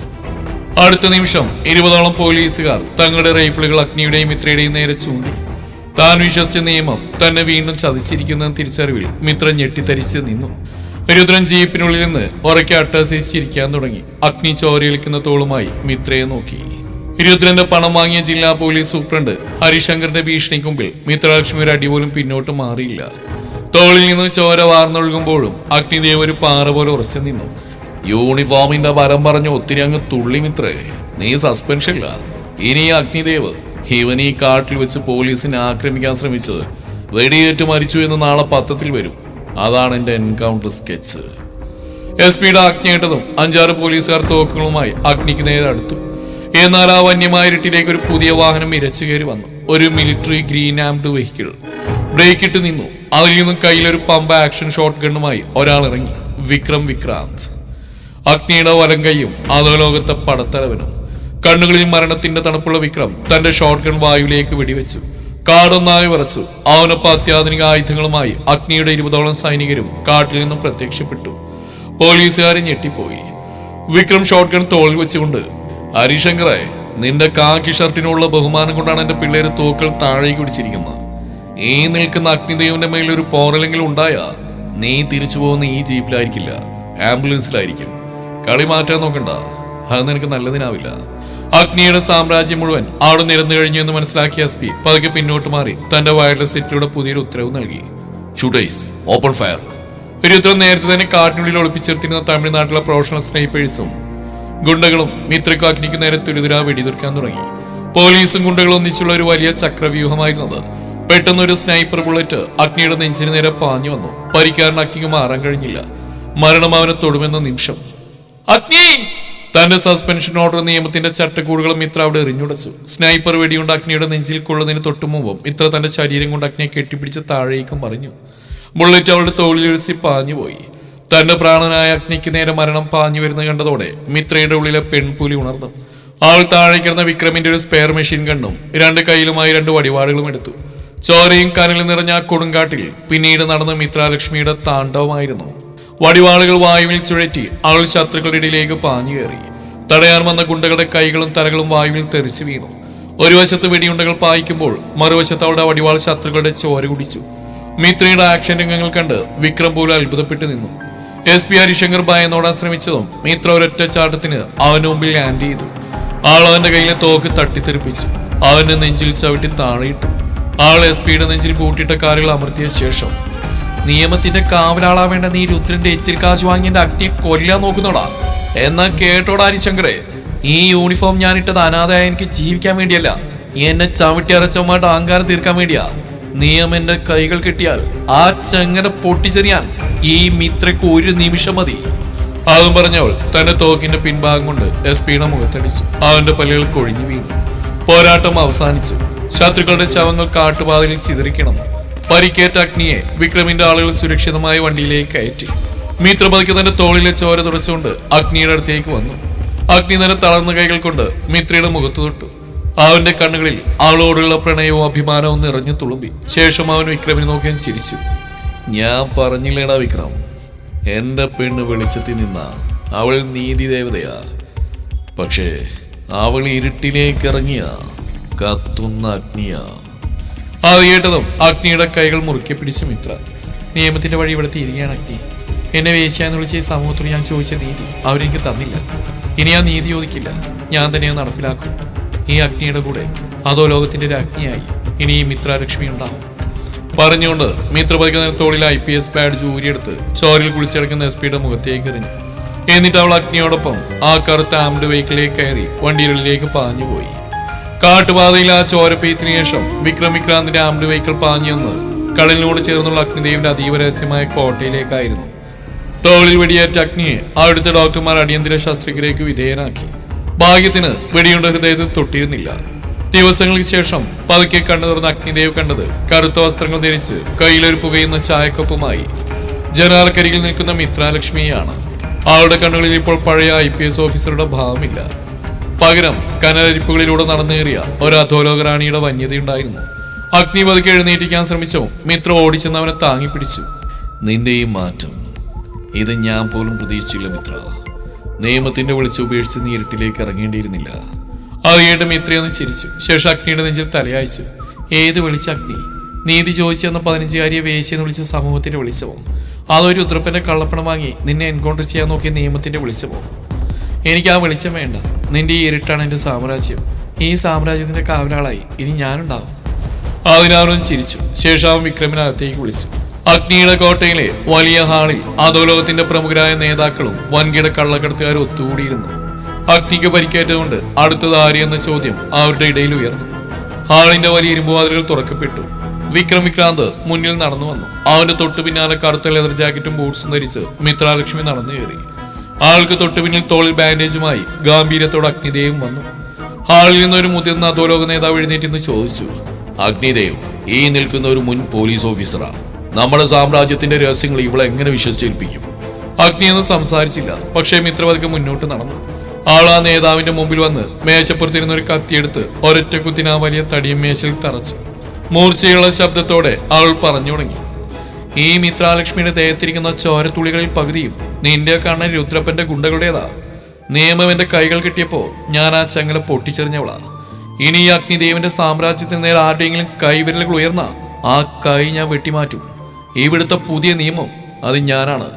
അടുത്ത നിമിഷം 20ഓളം പോലീസുകാർ തങ്ങളുടെ റൈഫിളുകൾ അഗ്നിയുടെയും മിത്രയുടെയും നേരെ ചൂണ്ടി. താൻ വിശ്വസിച്ച നിയമം തന്നെ വീണ്ടും ചതിച്ചിരിക്കുന്ന തിരിച്ചറിവിൽ മിത്ര ഞെട്ടിത്തരിച്ച് നിന്നു. രുദ്രൻ ജീപ്പിനുള്ളിൽ നിന്ന് ഉറക്കെ അട്ടഹസിച്ചിരിക്കാൻ തുടങ്ങി. അഗ്നി ചോരയിലിക്കുന്ന തോളുമായി മിത്രയെ നോക്കി. രുദ്രന്റെ പണം വാങ്ങിയ ജില്ലാ പോലീസ് സൂപ്രണ്ട് ഹരിശങ്കറിന്റെ ഭീഷണിക്ക് മുമ്പിൽ മിത്രലക്ഷ്മി ഒരു അടി പോലും പിന്നോട്ട് മാറിയില്ല. തോളിൽ നിന്ന് ചോര വാർന്നൊഴുകുമ്പോഴും അഗ്നിദേവ് ഒരു പാറ പോലെ ഉറച്ചു നിന്നു. യൂണിഫോമിന്റെ വരം പറഞ്ഞു ഒത്തിരി അങ്ങ് തുള്ളി മിത്രേ. നീ സസ്പെൻഷനില്ല. ഇനി അഗ്നിദേവ് ഇവൻ ഈ കാട്ടിൽ വെച്ച് പോലീസിനെ ആക്രമിക്കാൻ ശ്രമിച്ചത് വെടിയേറ്റ് മരിച്ചു എന്ന് നാളെ പത്രത്തിൽ വരും. അതാണ് എന്റെ എൻകൗണ്ടർ സ്കെച്ച്. SP-യുടെ ആജ്ഞയിട്ടതും 5-6 പോലീസുകാർ തോക്കുകളുമായി അഗ്നിക്ക് നേരെ അടുത്തു. എന്നാൽ ആ വന്യമായ ഇരുട്ടിലേക്ക് ഒരു പുതിയ വാഹനം ഇരച്ചു കയറി വന്നു. ഒരു മിലിറ്ററി ഗ്രീൻ ആംഡ് വെഹിക്കിൾ. ബ്രേക്കിട്ട് നിന്നു. അതിൽ നിന്നും കയ്യിലൊരു പമ്പ ആക്ഷൻ ഷോട്ട് ഗണ്ണുമായി ഒരാൾ ഇറങ്ങി. വിക്രാന്ത്. അഗ്നിയുടെ വലം കൈയും അധോലോകത്തെ പടത്തലവനും. കണ്ണുകളിൽ മരണത്തിന്റെ തണുപ്പുള്ള വിക്രം തന്റെ ഷോട്ട് ഗൺ വായുവിലേക്ക് വെടിവെച്ചു. കാടൊന്നായി വിറച്ചു. അവനൊപ്പം അത്യാധുനിക ആയുധങ്ങളുമായി അഗ്നിയുടെ 20ഓളം സൈനികരും കാട്ടിൽ നിന്നും പ്രത്യക്ഷപ്പെട്ടു. പോലീസുകാരെ ഞെട്ടിപ്പോയി. വിക്രം ഷോട്ട് ഗൺ തോളിൽ വെച്ചുകൊണ്ട്, ഹരിശങ്കറെ, നിന്റെ കാക്കി ഷർട്ടിനുള്ള ബഹുമാനം കൊണ്ടാണ് എന്റെ പിള്ളേര് തോക്കൾ താഴേക്ക് പിടിച്ചിരിക്കുന്നത്. ഈ നിൽക്കുന്ന അഗ്നിദേവന്റെ മേലൊരു പോറലെങ്കിലും ഉണ്ടായാ നീ തിരിച്ചു പോകുന്ന ഈ ജീപ്പിലായിരിക്കില്ല, ആംബുലൻസിലായിരിക്കും. കളി മാറ്റാൻ നോക്കണ്ട, അത് നിനക്ക് നല്ലതിനാവില്ല. അഗ്നിയുടെ സാമ്രാജ്യം മുഴുവൻ അവിടെ നിരന്നു കഴിഞ്ഞു എന്ന് മനസ്സിലാക്കിയ SP പതുക്കെ പിന്നോട്ട് മാറി തന്റെ വയർലെസ് സെറ്റിലൂടെ പുതിയൊരു ഉത്തരവ് നൽകി. Shooters, open fire. രുദ്രൻ നേരത്തെ തന്നെ കാട്ടിനുള്ളിൽ ഒളിപ്പിച്ചെടുത്തിരുന്ന തമിഴ്നാട്ടിലെ പ്രൊഫഷണൽ സ്നൈപ്പേഴ്സും ഗുണ്ടകളും മിത്രക്കും അഗ്നിക്ക് നേരെ തുരിതുരാ വെടിതീർക്കാൻ തുടങ്ങി. പോലീസും ഗുണ്ടകളും ഒന്നിച്ചുള്ള ഒരു വലിയ ചക്രവ്യൂഹമായിരുന്നത്. പെട്ടെന്നൊരു സ്നൈപ്പർ ബുള്ളറ്റ് അഗ്നിയുടെ നെഞ്ചിന് നേരെ പാഞ്ഞു വന്നു. പരിക്കാരൻ അഗ്നിക്ക് മാറാൻ കഴിഞ്ഞില്ല. മരണം അവനെ തൊടുമെന്ന നിമിഷം അഗ്നി തന്റെ സസ്പെൻഷൻ ഓർഡർ നിയമത്തിന്റെ ചട്ടക്കൂടുകളും മിത്ര അവിടെ എറിഞ്ഞുടച്ചു. സ്നൈപ്പർ വെടിയുണ്ട് അഗ്നിയുടെ നെഞ്ചിൽ കൊള്ളുന്നതിന് തൊട്ടു മുമ്പും മിത്ര തന്റെ ശരീരം കൊണ്ട് അഗ്നിയെ കെട്ടിപ്പിടിച്ച് താഴേക്കും പറഞ്ഞു. ബുള്ളറ്റ് അവളുടെ തോളിലൊരുസി പാഞ്ഞുപോയി. തന്റെ പ്രാണനായ അഗ്നിക്ക് നേരെ മരണം പാഞ്ഞു വരുന്നത് കണ്ടതോടെ മിത്രയുടെ ഉള്ളിലെ പെൺപുലി ഉണർന്നു. അവൾ താഴെ കിടന്ന വിക്രമിന്റെ ഒരു സ്പെയർ മെഷീൻ ഗണ്ണും 2 കൈയിലുമായി 2 വടിവാളുകളും എടുത്തു. ചോരയും കനലും നിറഞ്ഞ ആ കൊടുങ്കാട്ടിൽ പിന്നീട് നടന്ന മിത്രലക്ഷ്മിയുടെ താണ്ഡവമായിരുന്നു. വടിവാളുകൾ വായുവിൽ ചുഴറ്റി അവൾ ശത്രുക്കളുടെ ഇടയിലേക്ക് പാഞ്ഞു കയറി. തടയാൻ വന്ന ഗുണ്ടകളുടെ കൈകളും തലകളും വായുവിൽ തെറിച്ചു വീണു. ഒരു വശത്ത് വെടിയുണ്ടകൾ പായിക്കുമ്പോൾ മറുവശത്ത് അവളുടെ വടിവാൾ ശത്രുക്കളുടെ ചോര കുടിച്ചു. മിത്രയുടെ ആക്ഷൻ രംഗങ്ങൾ കണ്ട് വിക്രം പോലും അത്ഭുതപ്പെട്ടു നിന്നു. SP ഹരിശങ്കർ ഭയന്നോടാൻ ശ്രമിച്ചതും മിത്ര ഒരൊറ്റ ചാട്ടത്തിന് അവന്റെ മുമ്പിൽ ലാൻഡ് ചെയ്തു. ആൾ അവന്റെ കയ്യിലെ തോക്ക് തട്ടിത്തെറിപ്പിച്ചു. അവന്റെ നെഞ്ചിൽ ചവിട്ടി താഴെയിട്ടു. ആൾ SP-യുടെ നെഞ്ചിൽ പൂട്ടിയിട്ട കാലുകൾ അമർത്തിയ ശേഷം, നിയമത്തിന്റെ കാവലാളാവേണ്ട നീ രുദ്രന്റെ എച്ചിൽ കാശ് വാങ്ങി എന്റെ അഗ്നിയെ കൊല്ലാൻ നോക്കുന്നോടാ. എന്നാ കേട്ടോടാ ഹരിശങ്കറെ, ഈ യൂണിഫോം ഞാൻ ഇട്ടത് അനാഥയായ എനിക്ക് ജീവിക്കാൻ വേണ്ടിയല്ല, എന്നെ ചവിട്ടി അരച്ചവന്മാരുടെ അഹങ്കാരം തീർക്കാൻ വേണ്ടിയാ. നിയമം എന്റെ കൈകൾ കിട്ടിയാൽ ആ ചെങ്ങന പൊട്ടിച്ചെറിയാൻ ഈ മിത്രക്ക് ഒരു നിമിഷം മതി. അതും പറഞ്ഞവൾ തന്റെ തോക്കിന്റെ പിൻഭാഗം കൊണ്ട് SP-യുടെ മുഖത്തടിച്ചു. അവന്റെ പല്ലുകൾ കൊഴിഞ്ഞു വീണു. പോരാട്ടം അവസാനിച്ചു. ശത്രുക്കളുടെ ശവങ്ങൾ കാട്ടുപാതയിൽ ചിതറിക്കിടന്നു. പരിക്കേറ്റ അഗ്നിയെ വിക്രമിന്റെ ആളുകൾ സുരക്ഷിതമായ വണ്ടിയിലേക്ക് കയറ്റി. മിത്ര പതുക്കെ തന്റെ തോളിലെ ചോര തുടച്ചുകൊണ്ട് അഗ്നിയുടെ അടുത്തേക്ക് വന്നു. അഗ്നി നേരെ തളർന്ന കൈകൾ കൊണ്ട് മിത്രയുടെ മുഖത്ത് തൊട്ടു. അവന്റെ കണ്ണുകളിൽ അവളോടുള്ള പ്രണയവും അഭിമാനവും നിറഞ്ഞു തുളുമ്പി. ശേഷം അവൻ വിക്രമിനെ നോക്കി ചിരിച്ചു. ഞാൻ പറഞ്ഞില്ലേടാ വിക്രം, എന്റെ പെണ്ണ് വെളിച്ചത്തിൽ നിന്ന അവൾ നീതി ദേവതയാ. പക്ഷേ അവൾ ഇരുട്ടിലേക്ക് ഇറങ്ങിയ കത്തുന്ന അഗ്നിയാ. അത് കേട്ടതും അഗ്നിയുടെ കൈകൾ മുറുക്കി പിടിച്ചു മിത്ര. നിയമത്തിന്റെ വഴി ഇവിടെ തീരുകയാണ് അഗ്നി. എന്നെ വേശ്യാന്ന് വിളിച്ച ഈ സമൂഹത്തോട് ഞാൻ ചോദിച്ച നീതി അവരെനിക്ക് തന്നില്ല. ഇനി ആ നീതി ചോദിക്കില്ല, ഞാൻ തന്നെ നടപ്പിലാക്കും. ഈ അഗ്നിയുടെ കൂടെ അതോ ലോകത്തിന്റെ രാജ്ഞിയായി ഇനി ഈ മിത്രലക്ഷ്മി ഉണ്ടാവും. പറഞ്ഞുകൊണ്ട് മിത്ര പതിക്കുന്ന തോളിൽ IPS ബാഡ്ജ് ഊരിയെടുത്ത് ചോരിൽ കുളിച്ചിടക്കുന്ന SP യുടെ മുഖത്തേക്ക് എറിഞ്ഞു. എന്നിട്ട് അവൾ അഗ്നിയോടൊപ്പം ആ കറുത്ത ആംഡ് വെഹിക്കിളിലേക്ക് കയറി വണ്ടികളിലേക്ക് പാഞ്ഞുപോയി. കാട്ടുപാതയിൽ ആ ചോരപ്പെയ്ത്തിന് ശേഷം വിക്രാന്തിന്റെ ആംഡ് വെഹിക്കിൾ പാഞ്ഞെന്ന് കടലിനോട് ചേർന്നുള്ള അഗ്നിദേവിന്റെ അതീവ രഹസ്യമായ കോട്ടയിലേക്കായിരുന്നു. തോളിൽ വെടിയേറ്റ അഗ്നിയെ അവിടുത്തെ ഡോക്ടർമാർ അടിയന്തര ശസ്ത്രക്രിയക്ക് വിധേയനാക്കി. ഭാഗ്യത്തിന് വെടിയുണ്ട ഹൃദയത്തിൽ തൊട്ടിരുന്നില്ല. ദിവസങ്ങൾക്ക് ശേഷം പതുക്കെ കണ്ണു തുറന്ന അഗ്നിദേവ് കണ്ടത് കറുത്ത വസ്ത്രങ്ങൾ ധരിച്ച് കയ്യിലൊരു പുകയുന്ന ചായക്കൊപ്പുമായി ജനാലക്കരികിൽ നിൽക്കുന്ന മിത്രലക്ഷ്മിയാണ്. അവളുടെ കണ്ണുകളിൽ ഇപ്പോൾ പഴയ IPS ഓഫീസറുടെ ഭാവമില്ല. പകരം കനലരിപ്പുകളിലൂടെ നടന്നേറിയ ഒരു അധോലോക റാണിയുടെ വന്യതയുണ്ടായിരുന്നു. അഗ്നി പതുക്കെ എഴുന്നേറ്റിക്കാൻ ശ്രമിച്ചോ മിത്ര ഓടിച്ചെന്ന് അവനെ താങ്ങി പിടിച്ചു. നിന്റെ ഈ മാറ്റം ഇത് ഞാൻ പോലും പ്രതീക്ഷിച്ചില്ല മിത്ര. നിയമത്തിന്റെ വിളിച്ച് ഉപേക്ഷിച്ച് നീ ഇരുട്ടിലേക്ക് ഇറങ്ങേണ്ടിയിരുന്നില്ല. അത് കേട്ട് മിത്രയൊന്ന് ചിരിച്ചു. ശേഷം അഗ്നിയുടെ നെഞ്ചിൽ തലയായിച്ചു. ഏത് വിളിച്ച അഗ്നി? നീതി ചോദിച്ചെന്ന 15-കാരിയെ വേശ്യെന്ന് വിളിച്ച സമൂഹത്തിന്റെ വിളിച്ചവും അതൊരു ഉദ്രപ്പന്റെ കള്ളപ്പണം വാങ്ങി നിന്നെ എൻകൗണ്ടർ ചെയ്യാൻ നോക്കിയ നിയമത്തിന്റെ വിളിച്ചവും? എനിക്ക് ആ വെളിച്ചം വേണ്ട. നിന്റെ ഈ ഇരുട്ടാണ് എന്റെ സാമ്രാജ്യം. ഈ സാമ്രാജ്യത്തിന്റെ കാവലാളായി ഇനി ഞാനുണ്ടാവും. അതിനവനും ചിരിച്ചു. ശേഷം അവൻ വിക്രമിനകത്തേക്ക് വിളിച്ചു. അഗ്നിയുടെ കോട്ടയിലെ വലിയ ഹാളിൽ അധോലോകത്തിന്റെ പ്രമുഖരായ നേതാക്കളും വൻകിട കള്ളക്കടത്തുകാരും ഒത്തുകൂടിയിരുന്നു. അഗ്നിക്ക് പരിക്കേറ്റതുകൊണ്ട് അടുത്തത് ആരെയെന്ന ചോദ്യം അവരുടെ ഇടയിൽ ഉയർന്നു. ഹാളിന്റെ വലിയ ഇരുമ്പുവാതിലുകൾ തുറക്കപ്പെട്ടു. വിക്രാന്ത് മുന്നിൽ നടന്നു വന്നു. അവന്റെ തൊട്ടു പിന്നാലെ കറുത്ത ലെതർ ജാക്കറ്റും ബൂട്ട്സും ധരിച്ച് മിത്രലക്ഷ്മി നടന്നു കയറി. ആൾക്ക് തൊട്ടു പിന്നിൽ തോളിൽ ബാൻഡേജുമായി ഗാംഭീര്യത്തോടെ അഗ്നിദേവും വന്നു. ഹാളിൽ നിന്ന് ഒരു മുതിർന്ന അധോലോക നേതാവ് എഴുന്നേറ്റെന്ന് ചോദിച്ചു. അഗ്നിദേവ് ഈ നിൽക്കുന്ന ഒരു മുൻ പോലീസ് ഓഫീസറാ. നമ്മുടെ സാമ്രാജ്യത്തിന്റെ രഹസ്യങ്ങൾ ഇവളെ എങ്ങനെ വിശ്വസിച്ചേൽപ്പിക്കും? അഗ്നിയൊന്നും സംസാരിച്ചില്ല. പക്ഷേ മിത്രവർക്ക് മുന്നോട്ട് നടന്നു. ആൾ ആ നേതാവിന്റെ മുമ്പിൽ വന്ന് മേശപ്പുറത്തിരുന്ന ഒരു കത്തിയെടുത്ത് ഒരൊറ്റ കുത്തിന് ആ വലിയ തടിയും മേശയിൽ തറച്ചു. മൂർച്ചയുള്ള ശബ്ദത്തോടെ അവൾ പറഞ്ഞു തുടങ്ങി. ഈ മിത്രലക്ഷ്മിയുടെ ദേഹത്തിരിക്കുന്ന ചോരത്തുള്ളികളിൽ പകുതിയും നിന്റെ കണ്ണൻ രുദ്രപ്പന്റെ ഗുണ്ടകളുടേതാ. നിയമം എന്റെ കൈകൾ കിട്ടിയപ്പോ ഞാൻ ആ ചങ്ങല പൊട്ടിച്ചെറിഞ്ഞവളാ. ഇനി ഈ അഗ്നിദേവിന്റെ സാമ്രാജ്യത്തിന് നേരെ ആരുടെയെങ്കിലും കൈവിരലുകൾ ഉയർന്ന ആ കൈ ഞാൻ വെട്ടിമാറ്റും. ഇവിടുത്തെ പുതിയ നിയമം അത് ഞാനാണ്.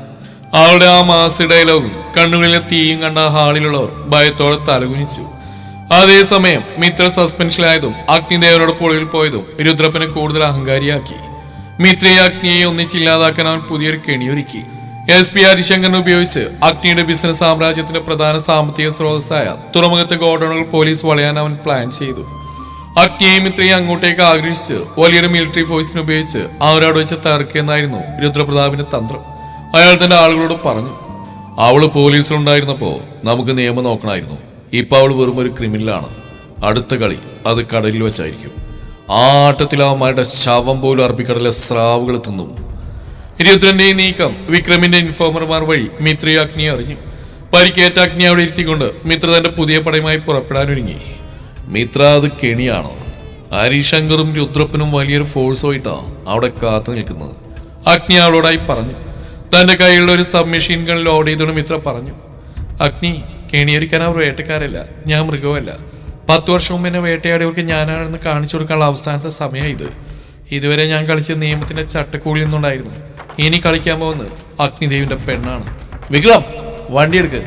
അവളുടെ ആ മാസ് ഡയലോഗും കണ്ണുകളിലെ തീയും കണ്ട ഹാളിലുള്ളവർ ഭയത്തോടെ തലകുനിച്ചു. അതേസമയം മിത്ര സസ്പെൻഷനിലായതും അഗ്നിദേവനോട് പൊളിയിൽ പോയതും രുദ്രപ്പനെ കൂടുതൽ അഹങ്കാരിയാക്കി. മിത്രയെ അഗ്നിയെ ഒന്നിച്ചില്ലാതാക്കാൻ അവൻ പുതിയൊരു കെണിയൊരുക്കി. SP ഹരിശങ്കറിനെ ഉപയോഗിച്ച് അഗ്നിയുടെ ബിസിനസ് സാമ്രാജ്യത്തിന്റെ പ്രധാന സാമ്പത്തിക സ്രോതസ്സായ തുറമുഖത്തെ ഗോഡൌണുകൾ പോലീസ് വളയാൻ അവൻ പ്ലാൻ ചെയ്തു. അഗ്നിയെയും മിത്രയെ അങ്ങോട്ടേക്ക് ആഗ്രഹിച്ച് വലിയൊരു മിലിറ്ററി ഫോഴ്സിനെ ഉപയോഗിച്ച് അവരവിടെ വെച്ച് തകർക്കുകയെന്നായിരുന്നു രുദ്രപ്രതാപിന്റെ തന്ത്രം. അയാൾ തന്റെ ആളുകളോട് പറഞ്ഞു. അവള് പോലീസിലുണ്ടായിരുന്നപ്പോ നമുക്ക് നിയമം നോക്കണമായിരുന്നു. ഇപ്പൊ അവൾ വെറും ഒരു ക്രിമിനലാണ്. അടുത്ത കളി അത് കടലിൽ വെച്ചായിരിക്കും. ആ ആട്ടത്തിൽ അവന്മാരുടെ ശവം പോലും അറബിക്കടലിലെ സ്രാവുകൾ തിന്നും. രുദ്രന്റെ നീക്കം വിക്രമിന്റെ ഇൻഫോമർമാർ വഴി മിത്രയെ അഗ്നി അറിഞ്ഞു. പരിക്കേറ്റ അഗ്നി അവിടെ ഇരുത്തിക്കൊണ്ട് മിത്ര തന്റെ പുതിയ പടയുമായി പുറപ്പെടാനൊരുങ്ങി. മിത്ര അത് കെണിയാണോ? ഹരിശങ്കറും രുദ്രപ്പനും വലിയൊരു ഫോഴ്സുമായിട്ടാ അവിടെ കാത്തു നിൽക്കുന്നത്. അഗ്നി അവളോടായി പറഞ്ഞു. തന്റെ കയ്യിലുള്ള ഒരു സബ്മെഷീൻ ഗൺ ലോഡ് ചെയ്തോണ്ട് മിത്ര പറഞ്ഞു. അഗ്നി, കെണിയൊരുക്കാൻ അവർ വേട്ടക്കാരല്ല, ഞാൻ മൃഗമല്ല. 10 വർഷം മുമ്പ് എന്നെ വേട്ടയാടിയവർക്ക് ഞാനാണെന്ന് കാണിച്ചു കൊടുക്കാനുള്ള അവസാനത്തെ സമയം ഇത്. ഇതുവരെ ഞാൻ കളിച്ച നിയമത്തിന്റെ ചട്ടക്കൂടിൽ നിന്നുണ്ടായിരുന്നു. ഇനി കളിക്കാൻ പോകുന്നത് അഗ്നിദേവിന്റെ പെണ്ണാണ്. വിക്രം, വണ്ടിയെടുക്ക്.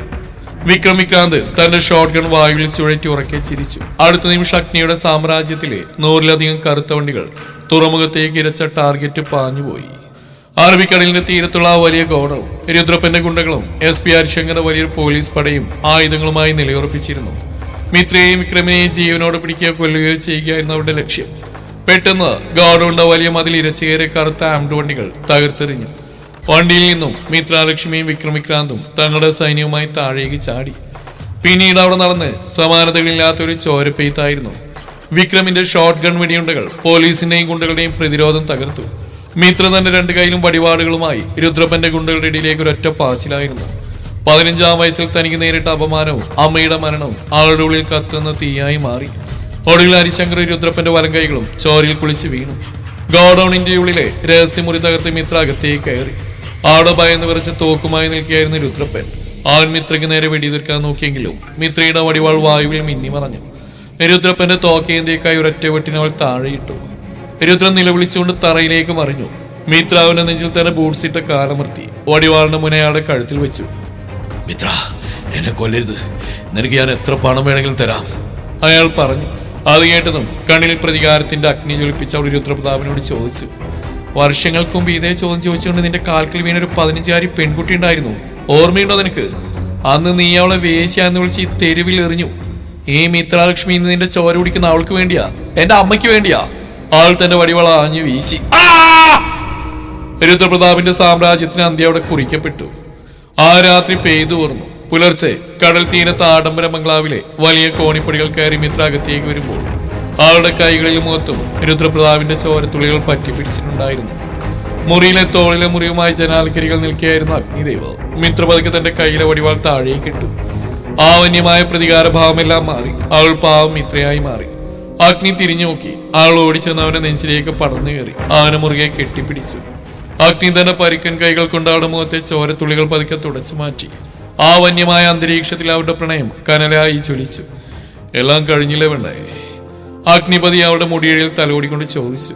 വിക്രാന്ത് തന്റെ ഷോട്ട് ഗൺ വായുവിൽ ചുഴറ്റി ഉറക്കെ ചിരിച്ചു. അടുത്ത നിമിഷം അഗ്നിയുടെ സാമ്രാജ്യത്തിലെ 100-ലധികം കറുത്ത വണ്ടികൾ തുറമുഖത്തേക്ക് ഇരച്ച ടാർഗറ്റ് പാഞ്ഞുപോയി. അറബിക്കടലിന്റെ തീരത്തുള്ള ആ വലിയ ഗോഡൌൺ രുദ്രപ്പന്റെ ഗുണ്ടകളും SP ഹരിശങ്കറിന്റെ വലിയൊരു പോലീസ് പടയും ആയുധങ്ങളുമായി നിലയുറപ്പിച്ചിരുന്നു. മിത്രയെയും വിക്രമിനെയും ജീവനോട് പിടിക്കുകയോ കൊല്ലുകയോ ചെയ്യുകയായിരുന്നു അവരുടെ ലക്ഷ്യം. പെട്ടെന്ന് ഗോഡൌണിന്റെ വലിയ മതിൽ ഇരച്ചുകയറിയ കറുത്ത ആംഡ് വണ്ടികൾ തകർത്തെറിഞ്ഞു. വണ്ടിയിൽ നിന്നും മിത്രലക്ഷ്മിയും വിക്രാന്തും തങ്ങളുടെ സൈന്യവുമായി താഴേക്ക് ചാടി. പിന്നീട് അവിടെ നടന്ന് സമാനതകളില്ലാത്തൊരു ചോരപ്പെയ്ത്തായിരുന്നു. വിക്രമിന്റെ ഷോട്ട് ഗൺ വെടിയുണ്ടകൾ പോലീസിന്റെയും ഗുണ്ടകളുടെയും പ്രതിരോധം തകർത്തു. മിത്ര തന്റെ 2 കൈയിലും വടിവാടുകളുമായി രുദ്രപ്പന്റെ ഗുണ്ടകളുടെ ഇടയിലേക്ക് ഒരൊറ്റ പാച്ചിലായിരുന്നു. 15-ാം വയസ്സിൽ തനിക്ക് നേരിട്ട അപമാനവും അമ്മയുടെ മരണവും ആളുടെ ഉള്ളിൽ കത്തുന്ന തീയായി മാറി. ഒടുവിൽ ഹരിശങ്കർ രുദ്രപ്പന്റെ വലം കൈകളും ചോരയിൽ കുളിച്ച് വീണു. ഗോഡൌണിന്റെ ഉള്ളിലെ രഹസ്യമുറി തകർത്ത് മിത്ര അകത്തേക്ക് കയറി. അവിടെ ഭയന്ന് വിറച്ച് തോക്കുമായി നിൽക്കുകയായിരുന്നു രുദ്രപ്പൻ. അവൻ മിത്രയ്ക്ക് നേരെ വെടിതീർക്കാൻ നോക്കിയെങ്കിലും മിത്രയുടെ വടിവാൾ വായുവിൽ മിന്നി മറഞ്ഞു. രുദ്രപ്പന്റെ തോക്കേന്ത്യക്കായി ഒരൊറ്റ വെട്ടിന് അവൾ താഴെയിട്ടു. രുദ്രൻ നിലവിളിച്ചുകൊണ്ട് തറയിലേക്ക് മറിഞ്ഞു. മിത്ര അവന്റെ നെഞ്ചിൽ തന്നെ ബൂട്ട്സ് ഇട്ട കാലമർത്തി വടിവാളിന്റെ മുനയാളുടെ കഴുത്തിൽ വെച്ചു. മിത്ര, എന്നെ കൊല്ലരുത്. നിനക്ക് ഞാൻ എത്ര പണം വേണമെങ്കിലും തരാം, അയാൾ പറഞ്ഞു. അത് കേട്ടതും കണ്ണിൽ പ്രതികാരത്തിന്റെ അഗ്നി ജ്വലിപ്പിച്ച് അവൾ രുദ്രപ്രതാപനോട് ചോദിച്ചു. വർഷങ്ങൾക്ക് മുമ്പ് ഇതേ ചോദ്യം ചോദിച്ചുകൊണ്ട് നിന്റെ കാൽക്കിൽ വീണൊരു 15-കാരി പെൺകുട്ടി ഉണ്ടായിരുന്നു, ഓർമ്മയുണ്ടോ നിനക്ക്? അന്ന് നീ അവളെ വേശ്യാന്ന് വിളിച്ച് ഈ തെരുവിൽ എറിഞ്ഞു. ഈ മിത്രലക്ഷ്മി ഇന്ന് നിന്റെ ചോര കുടിക്കുന്ന അവൾക്ക് വേണ്ടിയാ, എന്റെ അമ്മയ്ക്ക് വേണ്ടിയാ. അവൾ തന്റെ വടിവള ആഞ്ഞു വീശി. രുദ്രപ്രതാപിന്റെ സാമ്രാജ്യത്തിന് അന്ത്യം അവിടെ കുറിക്കപ്പെട്ടു. ആ രാത്രി പെയ്തു ഓർന്നു. പുലർച്ചെ കടൽ തീരത്ത് ആഡംബര ബംഗ്ലാവിലെ വലിയ കോണിപ്പടികൾ കയറി മിത്ര അകത്തേക്ക് വരുമ്പോൾ അവളുടെ കൈകളിലും മുഖത്തും രുദ്രപ്രതാപിന്റെ ചോരത്തുള്ളികൾ പറ്റിപ്പിടിച്ചിട്ടുണ്ടായിരുന്നു. മുറിയിലെ തോളിലെ മുറിയുമായി ജനാലക്കരികൾ നിൽക്കുകയായിരുന്നു അഗ്നിദേവ്. മിത്ര പതുക്കെ തന്റെ കയ്യിലെ വടിവാൾ താഴേക്കിട്ടു. ആ വന്യമായ പ്രതികാരഭാവമെല്ലാം മാറി. അവൾ പാവം മിത്രയായി മാറി. അഗ്നി തിരിഞ്ഞു നോക്കി. അവൾ ഓടിച്ചെന്ന് അവന്റെ നെഞ്ചിലേക്ക് പടർന്നു കയറി അവനെ മുറുകെ കെട്ടിപ്പിടിച്ചു. അഗ്നി തന്റെ പരിക്കൻ കൈകൾ കൊണ്ട് അവളുടെ മുഖത്തെ ചോരത്തുള്ളികൾ പതുക്കെ തുടച്ചു മാറ്റി. ആ വന്യമായ അന്തരീക്ഷത്തിൽ അവരുടെ പ്രണയം കനലായി ജ്വലിച്ചു. എല്ലാം കഴിഞ്ഞില്ലേ വേണ്ടേ? അഗ്നിപതി അവളുടെ മുടിയഴിയിൽ തലോടിക്കൊണ്ട് ചോദിച്ചു.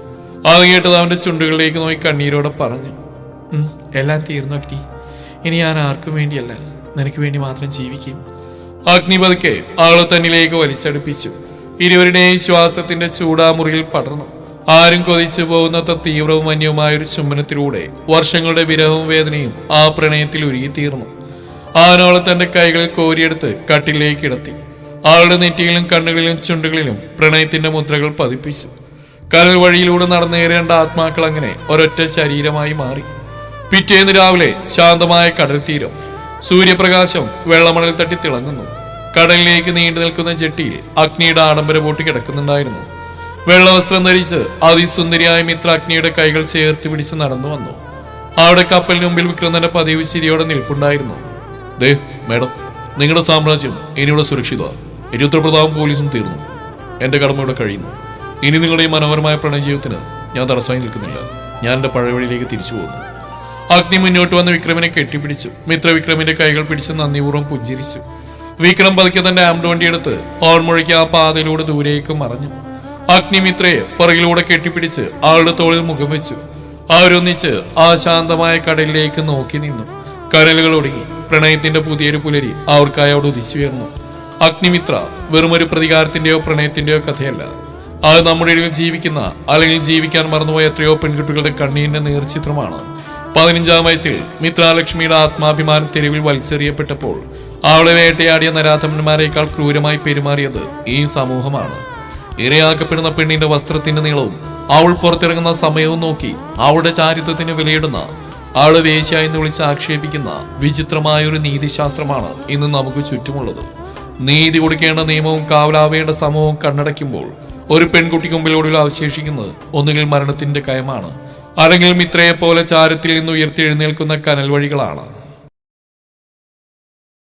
അത് കേട്ടത് അവന്റെ ചുണ്ടുകളിലേക്ക് നോക്കി കണ്ണീരോടെ പറഞ്ഞു. എല്ലാം തീർന്നു അഗ്നി. ഇനി ഞാൻ ആർക്കും വേണ്ടിയല്ല, നിനക്ക് വേണ്ടി മാത്രം ജീവിക്കും. അഗ്നിപതിക്ക് അവളെ തന്നിലേക്ക് വലിച്ചടുപ്പിച്ചു. ഇരുവരുടെയും ശ്വാസത്തിന്റെ ചൂടാമുറിയിൽ പടർന്നു. ആരും കൊതിച്ചു പോകുന്നത്ര തീവ്രവും വന്യവുമായ ഒരു ചുംബനത്തിലൂടെ വർഷങ്ങളുടെ വിരഹവും വേദനയും ആ പ്രണയത്തിൽ ഉരുകിത്തീർന്നു. അവനവളെ തന്റെ കൈകളിൽ കോരിയെടുത്ത് കട്ടിലേക്ക് കിടത്തി. അവളുടെ നെറ്റിയിലും കണ്ണുകളിലും ചുണ്ടുകളിലും പ്രണയത്തിന്റെ മുദ്രകൾ പതിപ്പിച്ചു. കടൽ വഴിയിലൂടെ നടന്നേറേണ്ട ആത്മാക്കൾ അങ്ങനെ ഒരൊറ്റ ശരീരമായി മാറി. പിറ്റേന്ന് രാവിലെ ശാന്തമായ കടൽ തീരം. സൂര്യപ്രകാശം വെള്ളമണൽ തട്ടി തിളങ്ങുന്നു. കടലിലേക്ക് നീണ്ടു നിൽക്കുന്ന ജെട്ടിയിൽ അഗ്നിയുടെ ആഡംബര ബോട്ട് കിടക്കുന്നുണ്ടായിരുന്നു. വെള്ളവസ്ത്രം ധരിച്ച് അതിസുന്ദരിയായ മിത്ര അഗ്നിയുടെ കൈകൾ ചേർത്ത് പിടിച്ച് നടന്നു വന്നു. അവിടെ കപ്പലിന് മുമ്പിൽ വിക്രമന്റെ പതിവ് ശരിയോടെ നിൽപ്പുണ്ടായിരുന്നു. ദേ മേഡം, നിങ്ങളുടെ സാമ്രാജ്യം ഇനിയുടെ സുരക്ഷിതമാണ്. രുദ്രപ്രതാപം പോലീസും തീർന്നു. എന്റെ കടമ ഇവിടെ കഴിയുന്നു. ഇനി നിങ്ങളുടെ ഈ മനോഹരമായ പ്രണയജീവിതത്തിന് ഞാൻ തടസ്സമായി നിൽക്കുന്നില്ല. ഞാൻ എന്റെ പഴയ വഴിയിലേക്ക് തിരിച്ചു പോകുന്നു. അഗ്നി മുന്നോട്ട് വന്ന് വിക്രമിനെ കെട്ടിപ്പിടിച്ചു. മിത്ര വിക്രമിന്റെ കൈകൾ പിടിച്ച് നന്ദിപൂർവ്വം പുഞ്ചിരിച്ചു. വിക്രം പതുക്കെ തന്റെ ആംഡ് വണ്ടിയെടുത്ത് ഹോൺ മുഴക്കി ആ പാതയിലൂടെ ദൂരേക്ക് മറഞ്ഞു. അഗ്നി മിത്രയെ പുറകിലൂടെ കെട്ടിപ്പിടിച്ച് ആളുടെ തോളിൽ മുഖം വെച്ചു. അവരൊന്നിച്ച് ആ ശാന്തമായ കടലിലേക്ക് നോക്കി നിന്നു. കനലുകൾ ഒടുങ്ങി. പ്രണയത്തിന്റെ പുതിയൊരു പുലരി അവർക്കായി അവിടെ ഉദിച്ചുയർന്നു. അഗ്നിമിത്ര വെറുമൊരു പ്രതികാരത്തിന്റെയോ പ്രണയത്തിന്റെയോ കഥയല്ല. അത് നമ്മുടെ ഇടയിൽ ജീവിക്കുന്ന അല്ലെങ്കിൽ ജീവിക്കാൻ മറന്നുപോയ എത്രയോ പെൺകുട്ടികളുടെ കണ്ണീരിന്റെ നേർചിത്രമാണ്. 15-ാം വയസ്സിൽ മിത്രാലക്ഷ്മിയുടെ ആത്മാഭിമാനം തെരുവിൽ വലിച്ചെറിയപ്പെട്ടപ്പോൾ അവളെ വേട്ടയാടിയ നരാധമന്മാരെക്കാൾ ക്രൂരമായി പെരുമാറിയത് ഈ സമൂഹമാണ്. ഇരയാക്കപ്പെടുന്ന പെണ്ണിന്റെ വസ്ത്രത്തിന്റെ നീളവും അവൾ പുറത്തിറങ്ങുന്ന സമയവും നോക്കി അവളുടെ ചാരിത്രത്തിന് വിലയിടുന്ന, അവളെ വേശ്യ എന്ന് വിളിച്ച് ആക്ഷേപിക്കുന്ന വിചിത്രമായൊരു നീതിശാസ്ത്രമാണ് ഇന്ന് നമുക്ക് ചുറ്റുമുള്ളത്. നീതി കൊടുക്കേണ്ട നിയമവും കാവലാവേണ്ട സമൂഹവും കണ്ണടയ്ക്കുമ്പോൾ ഒരു പെൺകുട്ടിക്ക് മുമ്പിലൂടെ അവശേഷിക്കുന്നത് ഒന്നുകിൽ മരണത്തിന്റെ കയമാണ്, അല്ലെങ്കിൽ മിത്രയെ പോലെ ചാരത്തിൽ നിന്ന് ഉയർത്തി എഴുന്നേൽക്കുന്ന കനൽ വഴികളാണ്.